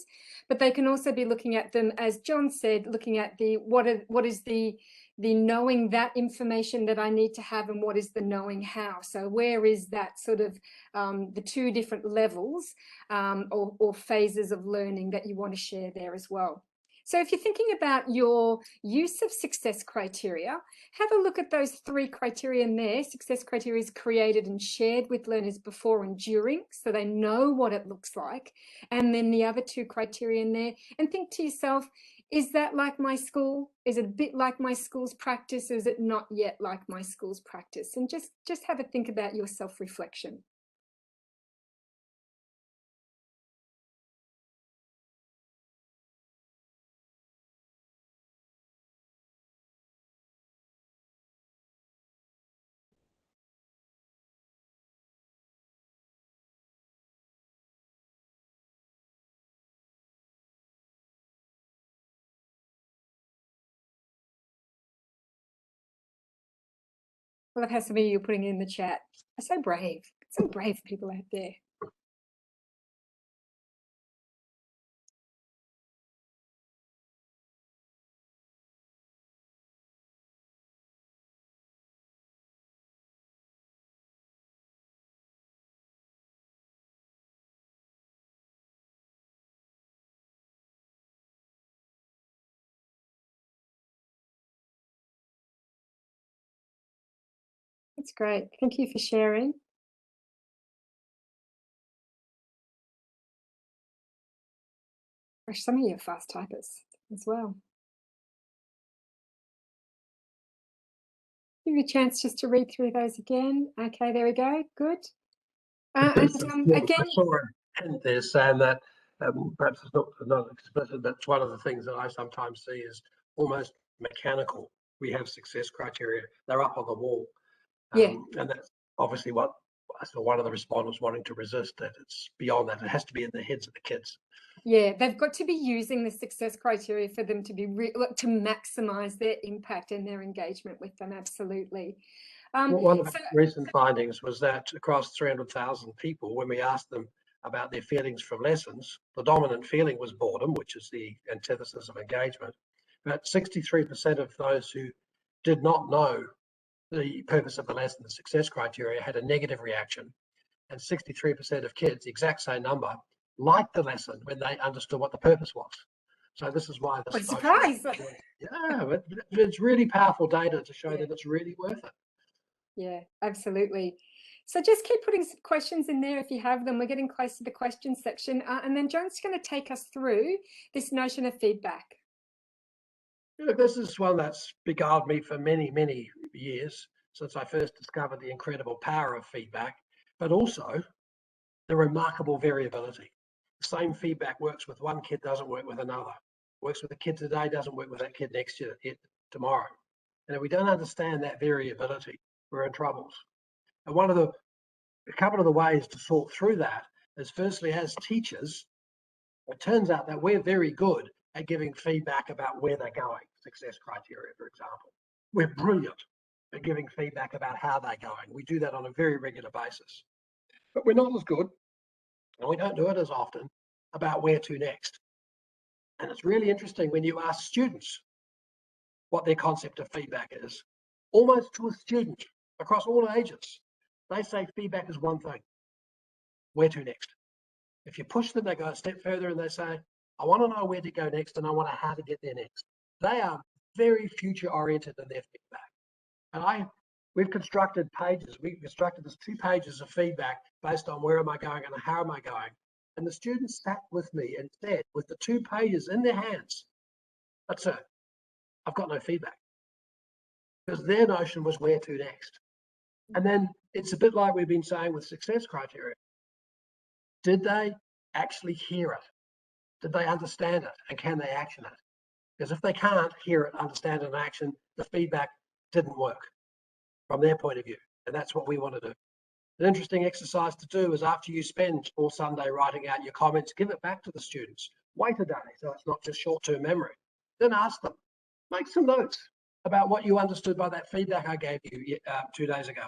but they can also be looking at them, as John said, looking at what is the knowing that information that I need to have, and what is the knowing how. So where is that sort of the two different levels or phases of learning that you want to share there as well. So if you're thinking about your use of success criteria, have a look at those 3 criteria in there. Success criteria is created and shared with learners before and during, so they know what it looks like. And then the other 2 criteria in there, and think to yourself, is that like my school? Is it a bit like my school's practice? Or is it not yet like my school's practice? And just have a think about your self-reflection. I love how some of you are putting it in the chat. So brave people out there. That's great. Thank you for sharing. Gosh, some of you are fast typers as well. Give you a chance just to read through those again. Okay, there we go. Good. I Again, saw a hint there saying that perhaps it's not explicit, but it's one of the things that I sometimes see is almost mechanical. We have success criteria; they're up on the wall, and that's obviously what I saw one of the respondents wanting to resist. That it's beyond that; it has to be in the heads of the kids. Yeah, they've got to be using the success criteria for them to be to maximize their impact and their engagement with them. Absolutely. One of the recent findings was that across 300,000 people, when we asked them about their feelings from lessons, the dominant feeling was boredom, which is the antithesis of engagement. But 63% of those who did not know the purpose of the lesson, the success criteria, had a negative reaction. And 63% of kids, the exact same number, liked the lesson when they understood what the purpose was. So this is why this surprise. Yeah, but it's really powerful data to show that it's really worth it. Yeah, absolutely. So just keep putting some questions in there if you have them. We're getting close to the questions section. And then John's going to take us through this notion of feedback. This is one that's beguiled me for many, many years since I first discovered the incredible power of feedback, but also the remarkable variability. The same feedback works with one kid, doesn't work with another. Works with a kid today, doesn't work with that kid next year, tomorrow. And if we don't understand that variability, we're in troubles. And a couple of the ways to sort through that is, firstly, as teachers, it turns out that we're very good at giving feedback about where they're going, success criteria, for example. We're brilliant at giving feedback about how they're going. We do that on a very regular basis. But we're not as good, and we don't do it as often, about where to next. And it's really interesting when you ask students what their concept of feedback is, almost to a student across all ages, They say feedback is one thing. Where to next? If you push them, they go a step further and they say, I want to know where to go next and I want to know how to get there next. They are very future oriented in their feedback. And we've constructed pages. We've constructed this 2 pages of feedback based on where am I going and how am I going. And the students sat with me and said, with the 2 pages in their hands, but sir, I've got no feedback. Because their notion was where to next. And then it's a bit like we've been saying with success criteria. Did they actually hear it? Did they understand it? And can they action it? Because if they can't hear it, understand it, and action, the feedback didn't work from their point of view. And that's what we want to do. An interesting exercise to do is after you spend all Sunday writing out your comments, give it back to the students. Wait a day, so it's not just short-term memory. Then ask them, make some notes about what you understood by that feedback I gave you 2 days ago.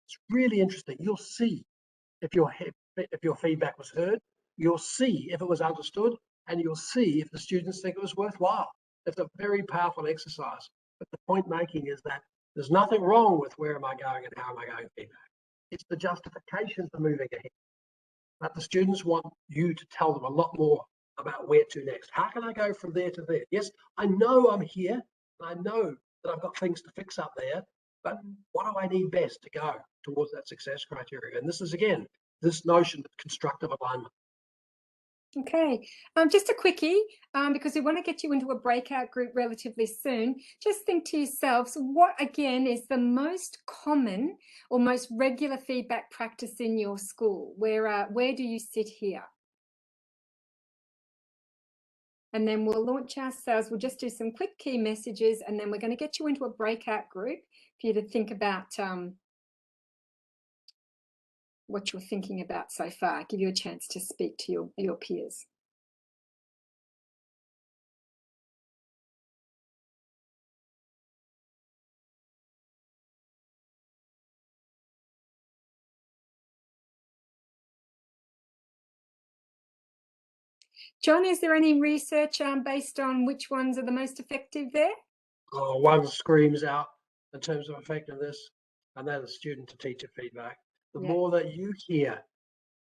It's really interesting. You'll see if your feedback was heard, you'll see if it was understood, and you'll see if the students think it was worthwhile. It's a very powerful exercise. But the point making is that there's nothing wrong with where am I going and how am I going feedback. It's the justification for moving ahead. But the students want you to tell them a lot more about where to next. How can I go from there to there? Yes, I know I'm here. And I know that I've got things to fix up there, but what do I need best to go towards that success criteria? And this is, again, this notion of constructive alignment. Okay, just a quickie, because we want to get you into a breakout group relatively soon. Just think to yourselves, what again is the most common or most regular feedback practice in your school? Where do you sit here? And then we'll launch ourselves. We'll just do some quick key messages, and then we're going to get you into a breakout group for you to think about what you're thinking about so far. Give you a chance to speak to your peers. John, is there any research based on which ones are the most effective there? One screams out in terms of effectiveness, and that is student to teacher feedback. The more that you hear,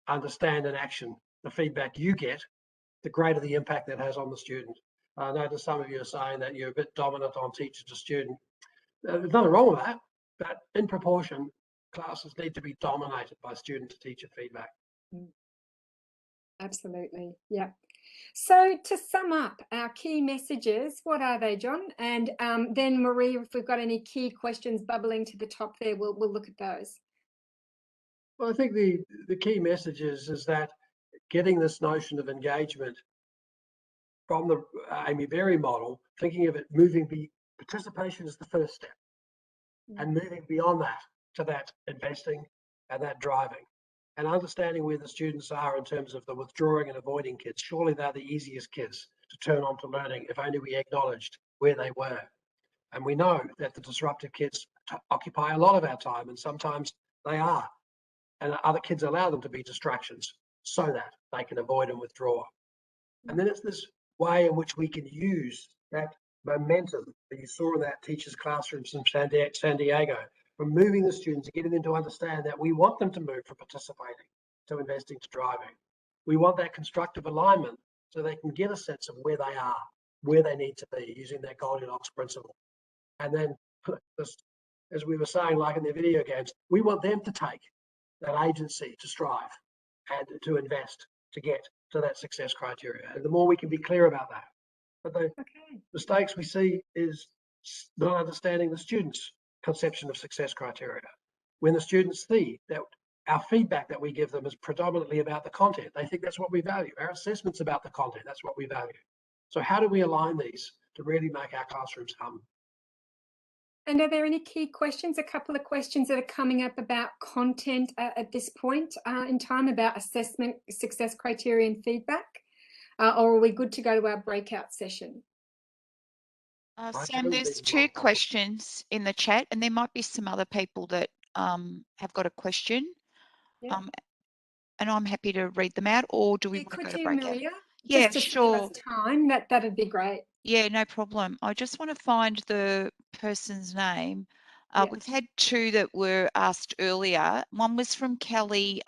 understand, and action the feedback you get, the greater the impact that has on the student. I notice some of you are saying that you're a bit dominant on teacher to student. There's nothing wrong with that, but in proportion, classes need to be dominated by student to teacher feedback. Absolutely, yeah. So to sum up our key messages, what are they, John? And then Marie, if we've got any key questions bubbling to the top there, we'll look at those. Well, I think the key message is that getting this notion of engagement from the Amy Berry model, thinking of it participation is the first step, and moving beyond that to that investing and that driving, and understanding where the students are in terms of the withdrawing and avoiding kids. Surely they're the easiest kids to turn on to learning if only we acknowledged where they were. And we know that the disruptive kids occupy a lot of our time, and sometimes they are. And other kids allow them to be distractions so that they can avoid and withdraw. And then it's this way in which we can use that momentum that you saw in that teacher's classrooms in San Diego, from moving the students and getting them to understand that we want them to move from participating to investing to driving. We want that constructive alignment so they can get a sense of where they are, where they need to be, using that Goldilocks principle. And then, as we were saying, like in the video games, we want them to take that agency to strive and to invest to get to that success criteria. And the more we can be clear about that. But the mistakes we see is not understanding the students' conception of success criteria. When the students see that our feedback that we give them is predominantly about the content, they think that's what we value. Our assessment's about the content, that's what we value. So how do we align these to really make our classrooms hum? And are there any key questions, a couple of questions that are coming up about content at this point in time, about assessment, success criteria and feedback? Or are we good to go to our breakout session? Sam, there's 2 questions in the chat, and there might be some other people that have got a question. Yeah. And I'm happy to read them out, or do we want to go to breakout? Maria? Yeah, just to sure. save us time, that'd be great. Yeah, no problem. I just want to find the person's name. We've had two that were asked earlier. One was from Kelly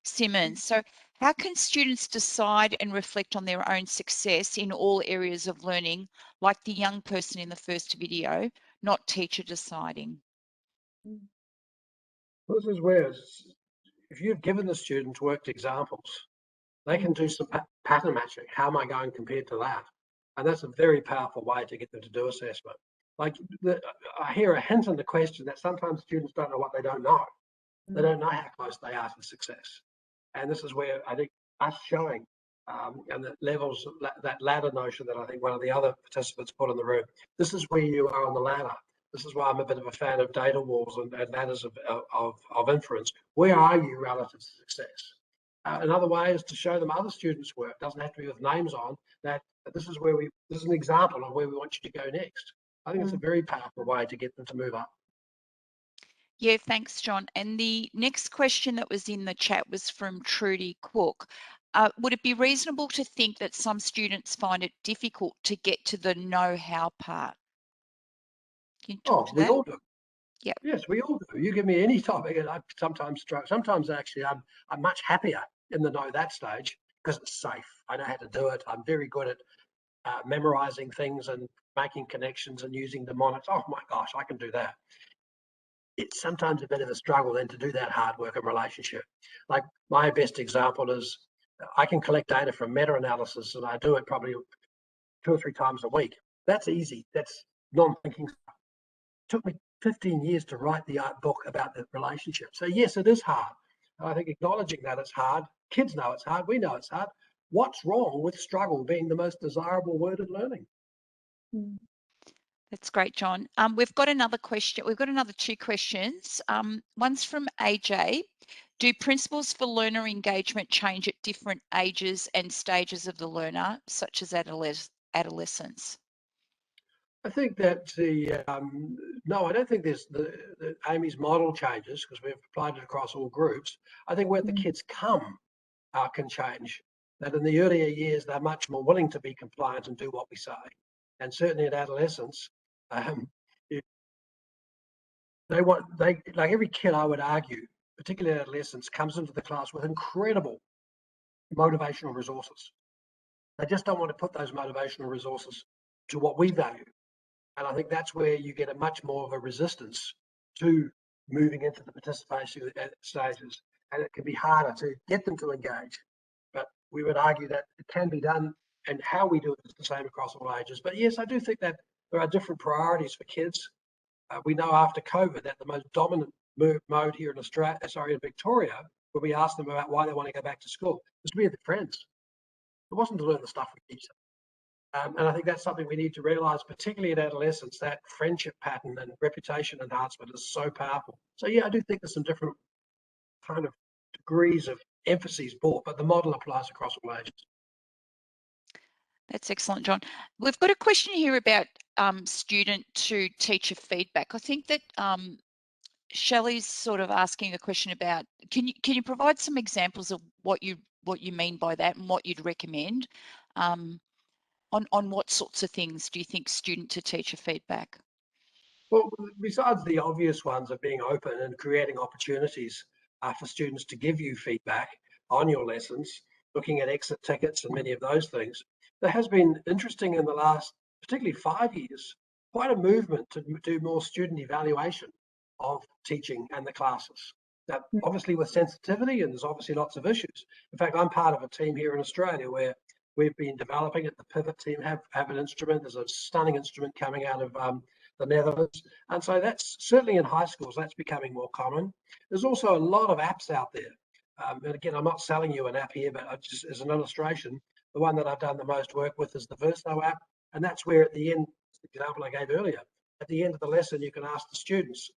Simmons. So how can students decide and reflect on their own success in all areas of learning, like the young person in the first video, not teacher deciding? This is where, if you've given the students worked examples, they can do some pattern matching. How am I going compared to that? And that's a very powerful way to get them to do assessment. Like I hear a hint in the question that sometimes students don't know what they don't know. They don't know how close they are to success. And this is where I think us showing and the levels, that ladder notion that I think one of the other participants put in the room, this is where you are on the ladder. This is why I'm a bit of a fan of data walls and ladders of inference. Where are you relative to success? Another way is to show them other students' work. It doesn't have to be with names on. That this is where this is an example of where we want you to go next. I think it's a very powerful way to get them to move up. Yeah, thanks, John. And the next question that was in the chat was from Trudy Cook. Would it be reasonable to think that some students find it difficult to get to the know-how part? Can you talk to we that? all do. Yeah. Yes, we all do. You give me any topic, and I sometimes struggle. Sometimes actually, I'm much happier in the know that stage because it's safe. I know how to do it. I'm very good at memorizing things and making connections and using the mnemonics. Oh my gosh, I can do that. It's sometimes a bit of a struggle then to do that hard work and relationship. Like my best example is I can collect data from meta-analysis, and I do it probably 2 or 3 times a week. That's easy. That's non-thinking stuff. It took me 15 years to write the art book about the relationship. So yes, it is hard. I think acknowledging that it's hard, kids know it's hard, we know it's hard. What's wrong with struggle being the most desirable word of learning? That's great, John. We've got another question. We've got another 2 questions. One's from AJ. Do principles for learner engagement change at different ages and stages of the learner, such as adolescence? I think that no, I don't think there's the Amy's model changes because we've applied it across all groups. I think where the kids come can change. That in the earlier years, they're much more willing to be compliant and do what we say. And certainly in adolescence, they like every kid, I would argue, particularly adolescents, comes into the class with incredible motivational resources. They just don't want to put those motivational resources to what we value. And I think that's where you get a much more of a resistance to moving into the participation stages. And it can be harder to get them to engage. But we would argue that it can be done, and how we do it is the same across all ages. But yes, I do think that there are different priorities for kids. We know after COVID that the most dominant mode here in Australia, in Victoria, when we asked them about why they want to go back to school, was to be with their friends. It wasn't to learn the stuff we teach them. And I think that's something we need to realise, particularly in adolescence, that friendship pattern and reputation enhancement is so powerful. So yeah, I do think there's some different kind of degrees of emphases brought, but the model applies across all ages. That's excellent, John. We've got a question here about student to teacher feedback. I think that Shelley's sort of asking a question about, can you provide some examples of what you mean by that and what you'd recommend? On what sorts of things do you think student to teacher feedback? Well, besides the obvious ones of being open and creating opportunities for students to give you feedback on your lessons, looking at exit tickets and many of those things, there has been interesting in the last, particularly 5 years, quite a movement to do more student evaluation of teaching and the classes. Now, obviously with sensitivity, and there's obviously lots of issues. In fact, I'm part of a team here in Australia where we've been developing it. The Pivot team have an instrument. There's a stunning instrument coming out of the Netherlands. And so that's certainly in high schools, that's becoming more common. There's also a lot of apps out there. And again, I'm not selling you an app here, but just as an illustration, the one that I've done the most work with is the Verso app. And that's where at the end, the example I gave earlier, at the end of the lesson, you can ask the students,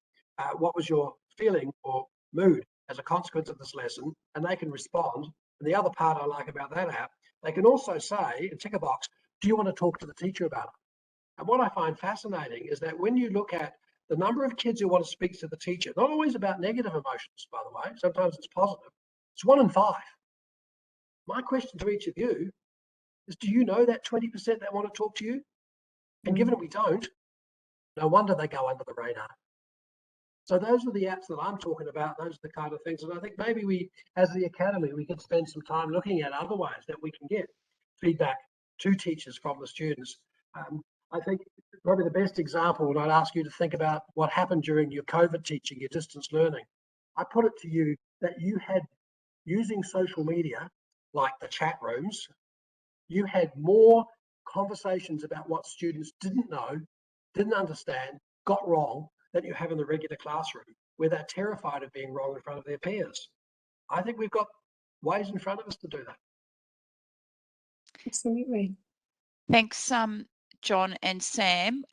what was your feeling or mood as a consequence of this lesson? And they can respond. And the other part I like about that app, they can also say, and tick a box, do you want to talk to the teacher about it? And what I find fascinating is that when you look at the number of kids who want to speak to the teacher, not always about negative emotions, by the way, sometimes it's positive, it's 1 in 5. My question to each of you is, do you know that 20% that want to talk to you? And given we don't, no wonder they go under the radar. So those are the apps that I'm talking about. Those are the kind of things. And I think maybe we, as the Academy, we could spend some time looking at other ways that we can get feedback to teachers from the students. I think probably the best example, and I'd ask you to think about what happened during your COVID teaching, your distance learning. I put it to you that you had, using social media, like the chat rooms, you had more conversations about what students didn't know, didn't understand, got wrong, than you have in the regular classroom, where they're terrified of being wrong in front of their peers. I think we've got ways in front of us to do that. Absolutely. Thanks, John and Sam.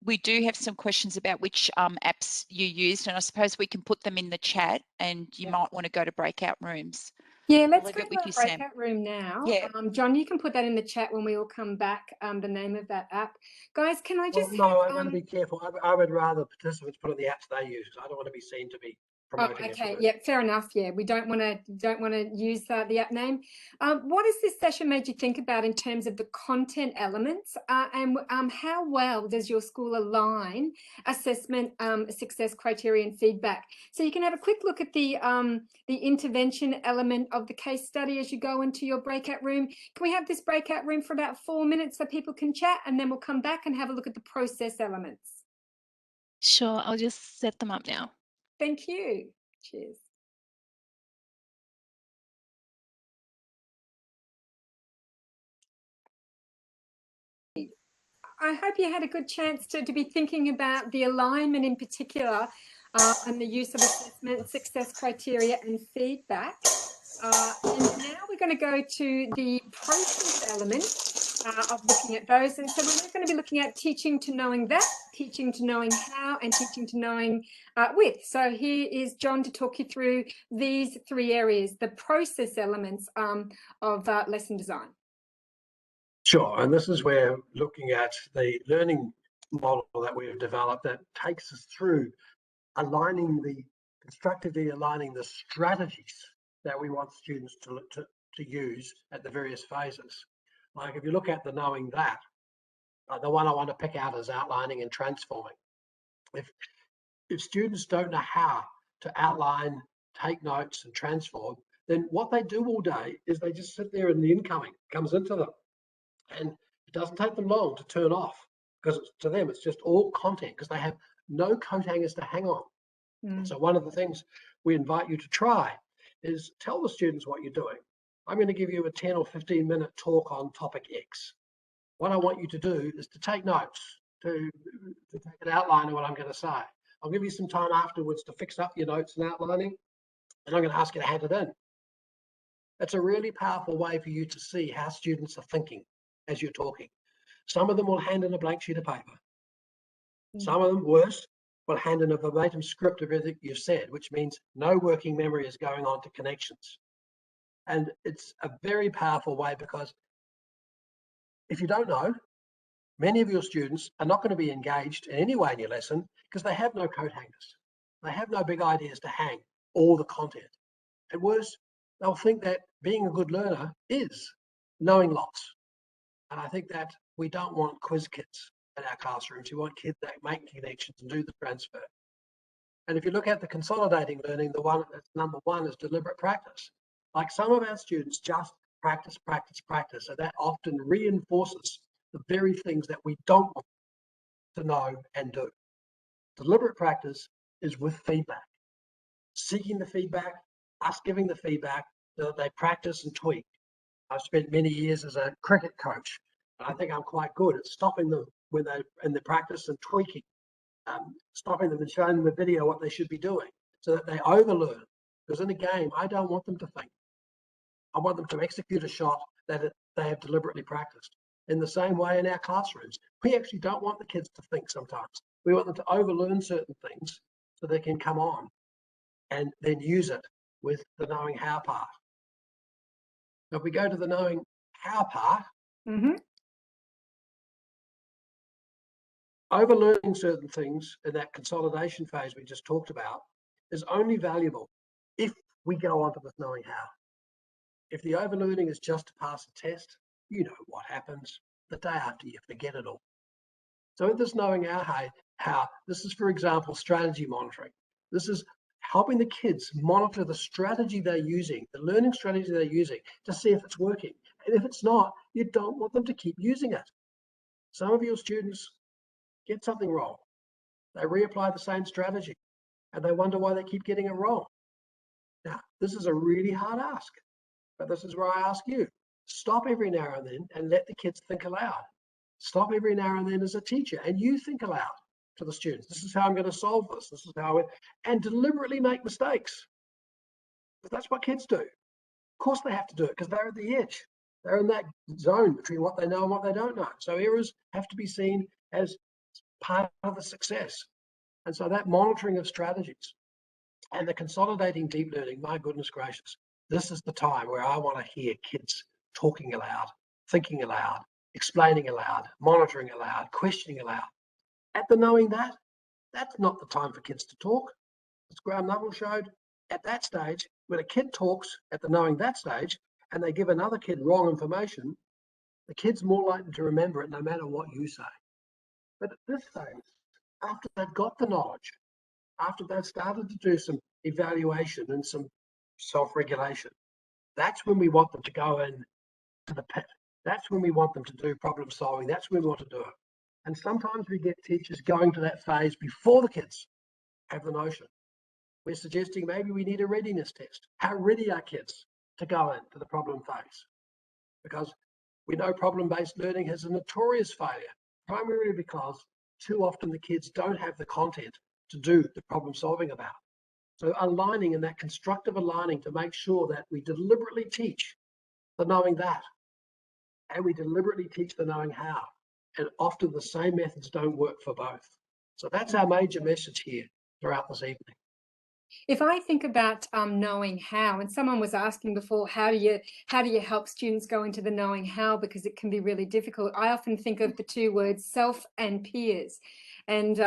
We do have some questions about which apps you used, and I suppose we can put them in the chat, and you might want to go to breakout rooms. Yeah, let's leave go it to with our you, Sam. breakout room now. Yeah. John, you can put that in the chat when we all come back, the name of that app. Guys, can I just no, I'm going to be careful. I would rather participants put on the apps they use. I don't want to be seen to be promoting okay, yeah, fair enough. Yeah, we don't want to use the app name. What has this session made you think about in terms of the content elements, and how well does your school align assessment, success criteria, and feedback? So you can have a quick look at the intervention element of the case study as you go into your breakout room. Can we have this breakout room for about 4 minutes so people can chat, and then we'll come back and have a look at the process elements? Sure, I'll just set them up now. Thank you. Cheers. I hope you had a good chance to be thinking about the alignment in particular and the use of assessment, success criteria and feedback. And now we're going to go to the process element of looking at those. And so we're going to be looking at teaching to knowing that, teaching to knowing how, and teaching to knowing with. So here is John to talk you through these 3 areas, the process elements of lesson design. Sure, and this is where looking at the learning model that we've developed that takes us through constructively aligning the strategies that we want students to use at the various phases. Like if you look at the knowing that, the one I want to pick out is outlining and transforming. If students don't know how to outline, take notes and transform, then what they do all day is they just sit there and the incoming comes into them. And it doesn't take them long to turn off, because to them it's just all content, because they have no coat hangers to hang on. So one of the things we invite you to try is tell the students what you're doing. I'm going to give you a 10 or 15 minute talk on topic X. What I want you to do is to take notes, to take an outline of what I'm going to say. I'll give you some time afterwards to fix up your notes and outlining, and I'm going to ask you to hand it in. That's a really powerful way for you to see how students are thinking as you're talking. Some of them will hand in a blank sheet of paper. Some of them, worse, will hand in a verbatim script of everything you've said, which means no working memory is going on to connections. And it's a very powerful way, because if you don't know, many of your students are not going to be engaged in any way in your lesson because they have no coat hangers. They have no big ideas to hang all the content. And worse, they'll think that being a good learner is knowing lots. And I think that we don't want quiz kids in our classrooms. We want kids that make connections and do the transfer. And if you look at the consolidating learning, the one that's number 1 is deliberate practice. Like some of our students just practice, practice, practice. So that often reinforces the very things that we don't want to know and do. Deliberate practice is with feedback. Seeking the feedback, us giving the feedback, so that they practice and tweak. I've spent many years as a cricket coach, and I think I'm quite good at stopping them when they're in the practice and tweaking, stopping them and showing them a video what they should be doing, so that they overlearn. Because in a game, I don't want them to think. I want them to execute a shot that they have deliberately practiced. In the same way in our classrooms, we actually don't want the kids to think sometimes. We want them to overlearn certain things so they can come on and then use it with the knowing how part. If we go to the knowing how part, overlearning certain things in that consolidation phase we just talked about is only valuable if we go on to this knowing how. If the overlearning is just to pass a test, you know what happens the day after, you forget it all. So with this knowing how, this is, for example, strategy monitoring. This is helping the kids monitor the strategy they're using, the learning strategy they're using, to see if it's working. And if it's not, you don't want them to keep using it. Some of your students get something wrong. They reapply the same strategy and they wonder why they keep getting it wrong. Now, this is a really hard ask, but this is where I ask you, stop every now and then and let the kids think aloud. Stop every now and then as a teacher and you think aloud to the students. This is how I'm going to solve this. This is how and deliberately make mistakes. That's what kids do. Of course they have to do it because they're at the edge. They're in that zone between what they know and what they don't know. So errors have to be seen as part of the success. And so that monitoring of strategies and the consolidating deep learning, my goodness gracious, this is the time where I want to hear kids talking aloud, thinking aloud, explaining aloud, monitoring aloud, questioning aloud. At the knowing that, that's not the time for kids to talk. As Graham Nuthall showed, at that stage, when a kid talks at the knowing that stage and they give another kid wrong information, the kid's more likely to remember it no matter what you say. But at this stage, after they've got the knowledge, after they've started to do some evaluation and some self-regulation, that's when we want them to go in to the pit. That's when we want them to do problem solving. That's when we want to do it. And sometimes we get teachers going to that phase before the kids have the notion. We're suggesting maybe we need a readiness test. How ready are kids to go into the problem phase? Because we know problem-based learning has a notorious failure, primarily because too often the kids don't have the content to do the problem solving about. So aligning in that constructive aligning to make sure that we deliberately teach the knowing that, and we deliberately teach the knowing how. And often the same methods don't work for both. So that's our major message here throughout this evening. If I think about knowing how, and someone was asking before, how do you help students go into the knowing how, because it can be really difficult. I often think of the two words self and peers. And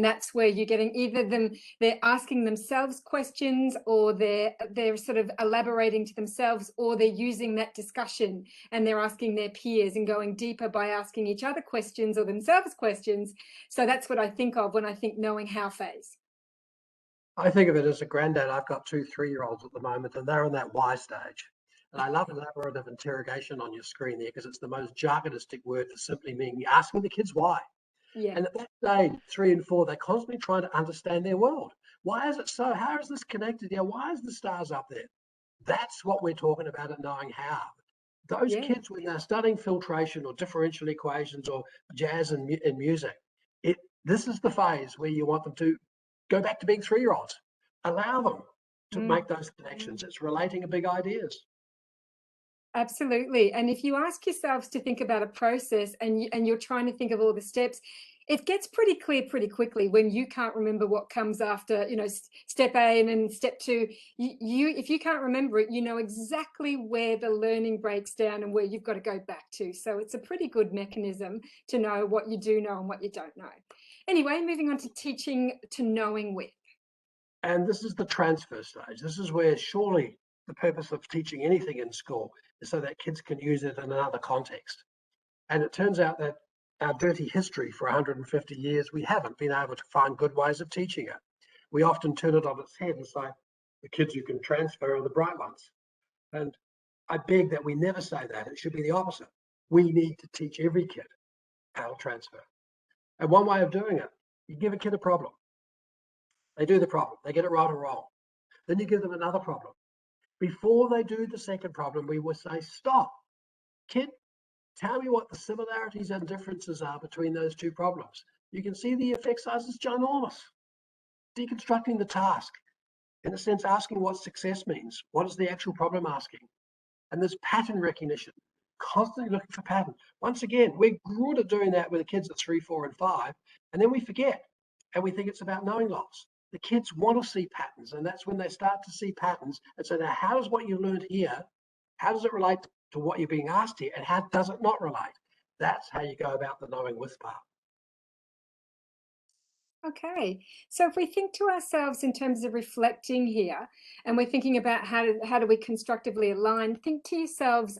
that's where you're getting either they're asking themselves questions, or they're sort of elaborating to themselves, or they're using that discussion and they're asking their peers and going deeper by asking each other questions or themselves questions. So that's what I think of when I think knowing how phase. I think of it as a granddad. I've got 2 3-year-olds at the moment, and they're in that why stage. And I love elaborative interrogation on your screen there, because it's the most jargonistic word for simply meaning you're asking the kids why. Yeah. And at that stage, 3 and 4, they're constantly trying to understand their world. Why is it so? How is this connected? Yeah, why is the stars up there? That's what we're talking about at knowing how. Those kids, when they're studying filtration or differential equations or jazz and music, this is the phase where you want them to go back to being 3-year-olds. Allow them to make those connections. It's relating to big ideas. Absolutely. And if you ask yourselves to think about a process and you're trying to think of all the steps, it gets pretty clear pretty quickly when you can't remember what comes after, step A and then step 2. If you can't remember it, you know exactly where the learning breaks down and where you've got to go back to. So it's a pretty good mechanism to know what you do know and what you don't know. Anyway, moving on to teaching to knowing with. And this is the transfer stage. This is where surely the purpose of teaching anything in school is so that kids can use it in another context. And it turns out that our dirty history for 150 years, we haven't been able to find good ways of teaching it. We often turn it on its head and say, the kids who can transfer are the bright ones. And I beg that we never say that. It should be the opposite. We need to teach every kid how to transfer. And one way of doing it, you give a kid a problem. They do the problem. They get it right or wrong. Then you give them another problem. Before they do the second problem, we will say, stop. Kid, tell me what the similarities and differences are between those two problems. You can see the effect size is ginormous. Deconstructing the task, in a sense, asking what success means. What is the actual problem asking? And there's pattern recognition, constantly looking for pattern. Once again, we're good at doing that with the kids at 3, 4, and 5, and then we forget, and we think it's about knowing lots. The kids want to see patterns, and that's when they start to see patterns and say, now, how does what you learned here, how does it relate to what you're being asked here, and how does it not relate? That's how you go about the knowing with part. Okay, so if we think to ourselves in terms of reflecting here, and we're thinking about how do we constructively align, think to yourselves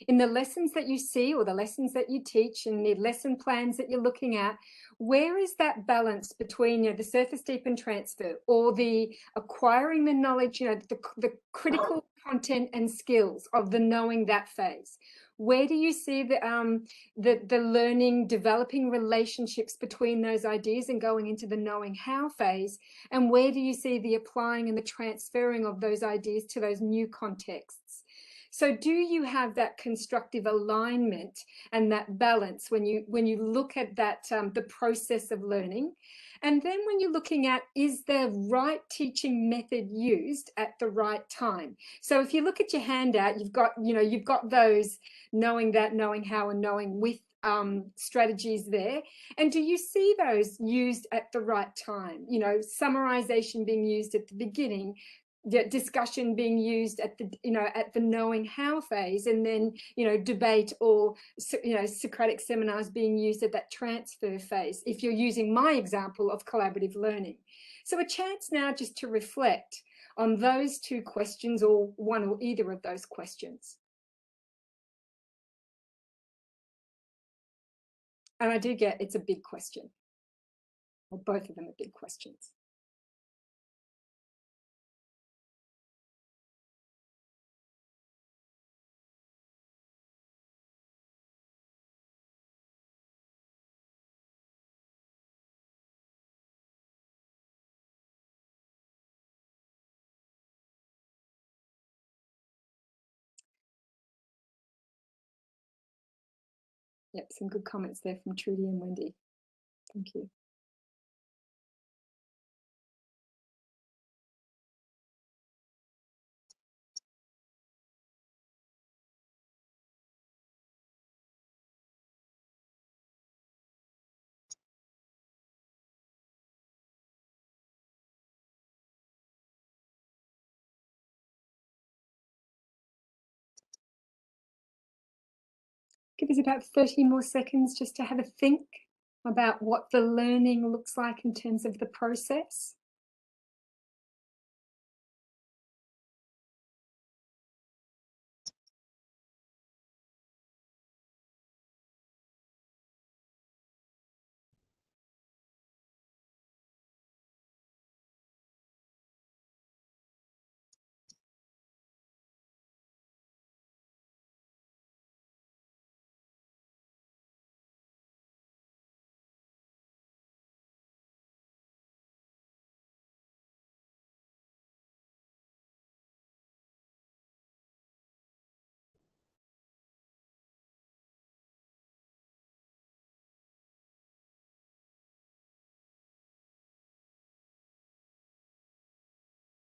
in the lessons that you see or the lessons that you teach and the lesson plans that you're looking at, where is that balance between the surface deepen transfer or the acquiring the knowledge, the critical content and skills of the knowing that phase? Where do you see the learning, developing relationships between those ideas and going into the knowing how phase? And where do you see the applying and the transferring of those ideas to those new contexts? So do you have that constructive alignment and that balance when you look at that the process of learning? And then when you're looking at, is the right teaching method used at the right time? So if you look at your handout, you've got those knowing that, knowing how, and knowing with strategies there. And do you see those used at the right time? Summarization being used at the beginning, the discussion being used at the knowing how phase, and then debate or Socratic seminars being used at that transfer phase, if you're using my example of collaborative learning. So a chance now just to reflect on those two questions, or one or either of those questions. And I do get it's a big question, or both of them are big questions. Yep, some good comments there from Trudy and Wendy. Thank you. Give us about 30 more seconds just to have a think about what the learning looks like in terms of the process.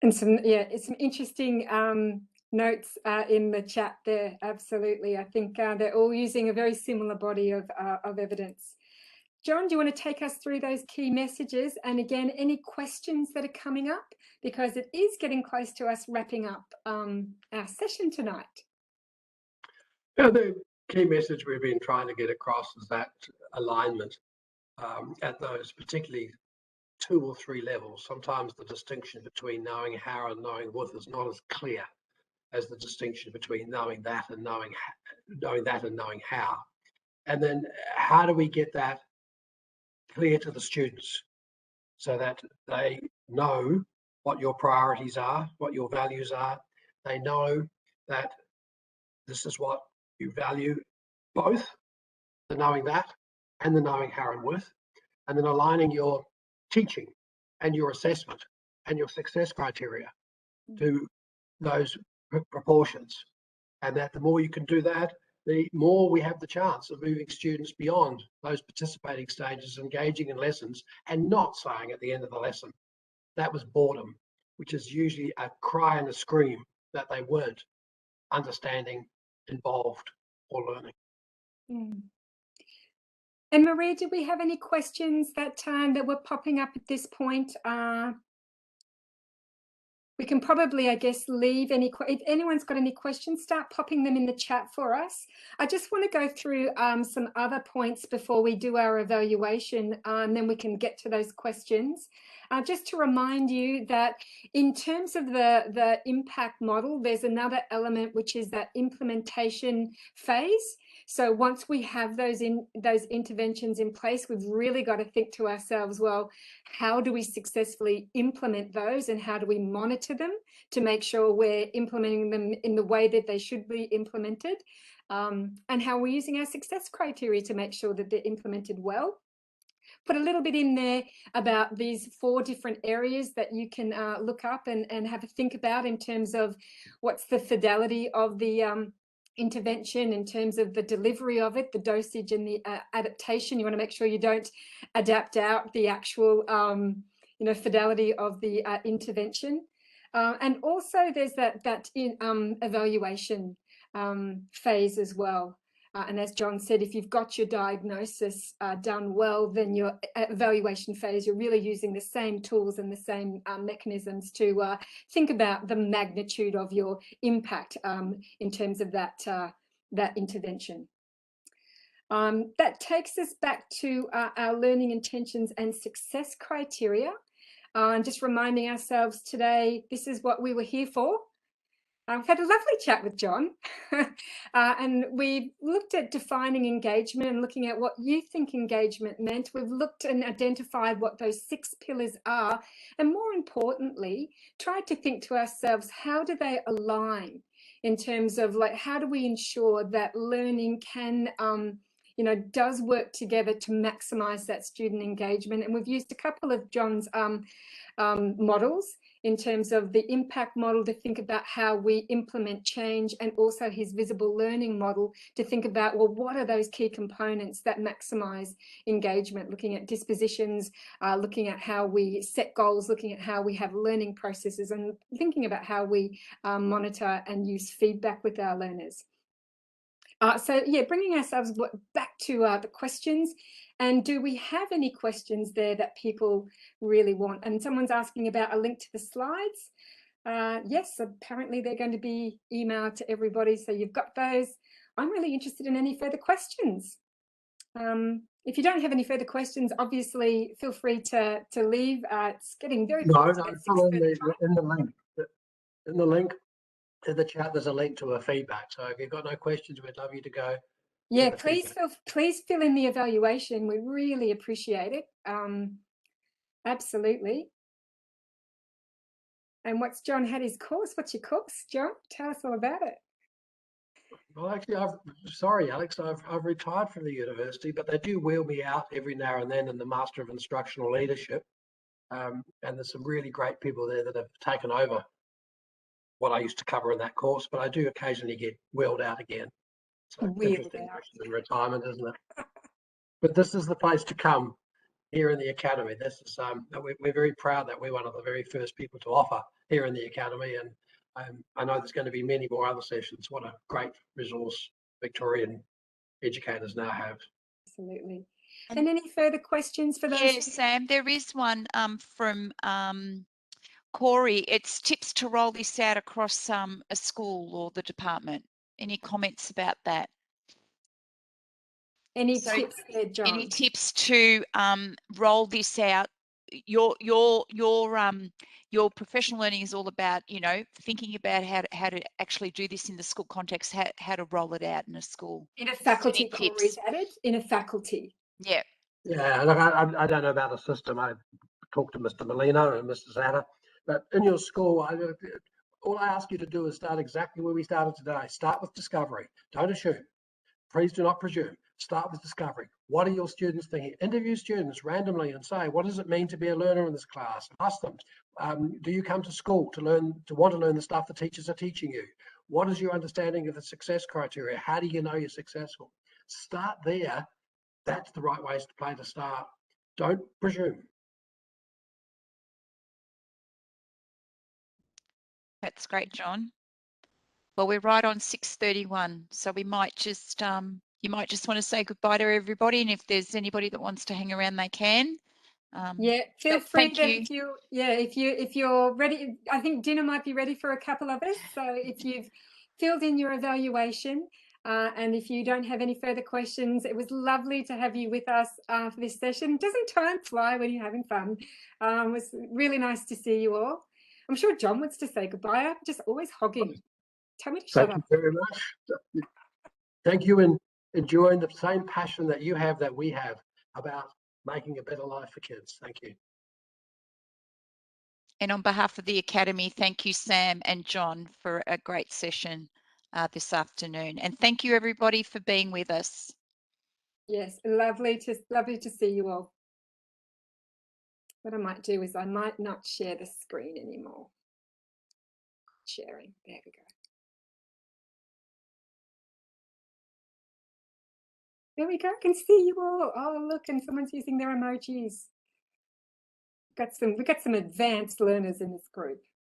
And some interesting notes in the chat there. Absolutely. I think they're all using a very similar body of evidence. John, do you want to take us through those key messages? And again, any questions that are coming up? Because it is getting close to us wrapping up our session tonight. Yeah, the key message we've been trying to get across is that alignment at those particularly 2 or 3 levels. Sometimes the distinction between knowing how and knowing with is not as clear as the distinction between knowing that and knowing how. And then how do we get that clear to the students so that they know what your priorities are, what your values are. They know that this is what you value, both the knowing that and the knowing how and with, and then aligning your teaching and your assessment and your success criteria to those proportions. And that the more you can do that, the more we have the chance of moving students beyond those participating stages, engaging in lessons, and not saying at the end of the lesson, that was boredom, which is usually a cry and a scream that they weren't understanding, involved, or learning. Mm. And Maria, did we have any questions that were popping up at this point? we can probably, I guess, leave if anyone's got any questions, start popping them in the chat for us. I just want to go through some other points before we do our evaluation, and then we can get to those questions. Just to remind you that in terms of the impact model, there's another element, which is that implementation phase. So once we have those interventions in place, we've really got to think to ourselves, well, how do we successfully implement those and how do we monitor them to make sure we're implementing them in the way that they should be implemented, and how we're using our success criteria to make sure that they're implemented well. Put a little bit in there about these 4 different areas that you can look up and have a think about in terms of what's the fidelity of the intervention, in terms of the delivery of it, the dosage and the adaptation. You want to make sure you don't adapt out the actual fidelity of the intervention. And also there's that evaluation phase as well. And as John said, if you've got your diagnosis done well, then your evaluation phase, you're really using the same tools and the same mechanisms to think about the magnitude of your impact in terms of that intervention. That takes us back to our learning intentions and success criteria. And just reminding ourselves today, this is what we were here for. I've had a lovely chat with John and we've looked at defining engagement and looking at what you think engagement meant. We've looked and identified what those 6 pillars are, and more importantly, tried to think to ourselves, how do they align in terms of like, how do we ensure that learning can does work together to maximize that student engagement. And we've used a couple of John's models in terms of the impact model to think about how we implement change, and also his visible learning model to think about, well, what are those key components that maximize engagement, looking at dispositions, looking at how we set goals, looking at how we have learning processes, and thinking about how we monitor and use feedback with our learners. So yeah, bringing ourselves back to the questions. And do we have any questions there that people really want? And someone's asking about a link to the slides. Yes, apparently they're going to be emailed to everybody. So you've got those. I'm really interested in any further questions. If you don't have any further questions, obviously feel free to leave. It's getting very close. In the link to the chat, there's a link to a feedback. So if you've got no questions, we'd love you to go. Yeah, please fill in the evaluation. We really appreciate it. Absolutely. And what's John had his course? What's your course, John? Tell us all about it. Well, actually, sorry, Alex, I've retired from the university, but they do wheel me out every now and then in the Master of Instructional Leadership. And there's some really great people there that have taken over what I used to cover in that course, but I do occasionally get wheeled out again. So it's interesting in retirement, isn't it? But this is the place to come here in the Academy. This is we're very proud that we're one of the very first people to offer here in the Academy, and I know there's going to be many more other sessions. What a great resource Victorian educators now have. Absolutely. And any further questions for those? Yes, Sam, there is one from Corey. It's tips to roll this out across a school or the department. Any comments about that? Any tips there, John? Any tips to roll this out? Your professional learning is all about, thinking about how to actually do this in the school context, how to roll it out in a school. In a faculty, Corey's added, in a faculty. Yeah. Yeah, look, I don't know about a system. I talked to Mr. Molino and Mr. Zatter, but in your school, all I ask you to do is start exactly where we started today. Start with discovery. Don't assume. Please do not presume. Start with discovery. What are your students thinking? Interview students randomly and say, what does it mean to be a learner in this class? Ask them, do you come to school to want to learn the stuff the teachers are teaching you? What is your understanding of the success criteria? How do you know you're successful? Start there. That's the right way to play to start. Don't presume. That's great, John. Well, we're right on 6:31, so we might just you might just want to say goodbye to everybody, and if there's anybody that wants to hang around, they can. Yeah, feel but free thank to you. if you're ready. I think dinner might be ready for a couple of us. So if you've filled in your evaluation, and if you don't have any further questions, it was lovely to have you with us for this session. Doesn't time fly when you're having fun? It was really nice to see you all. I'm sure John wants to say goodbye. I'm just always hogging. Tell me to shut Thank up. you very much. Thank you, and enjoying the same passion that you have, that we have, about making a better life for kids. Thank you. And on behalf of the Academy, thank you, Sam and John, for a great session this afternoon. And thank you, everybody, for being with us. Yes, lovely to see you all. What I might do is I might not share the screen anymore. Sharing. There we go. There we go. I can see you all. Oh, look, and someone's using their emojis. We got some advanced learners in this group.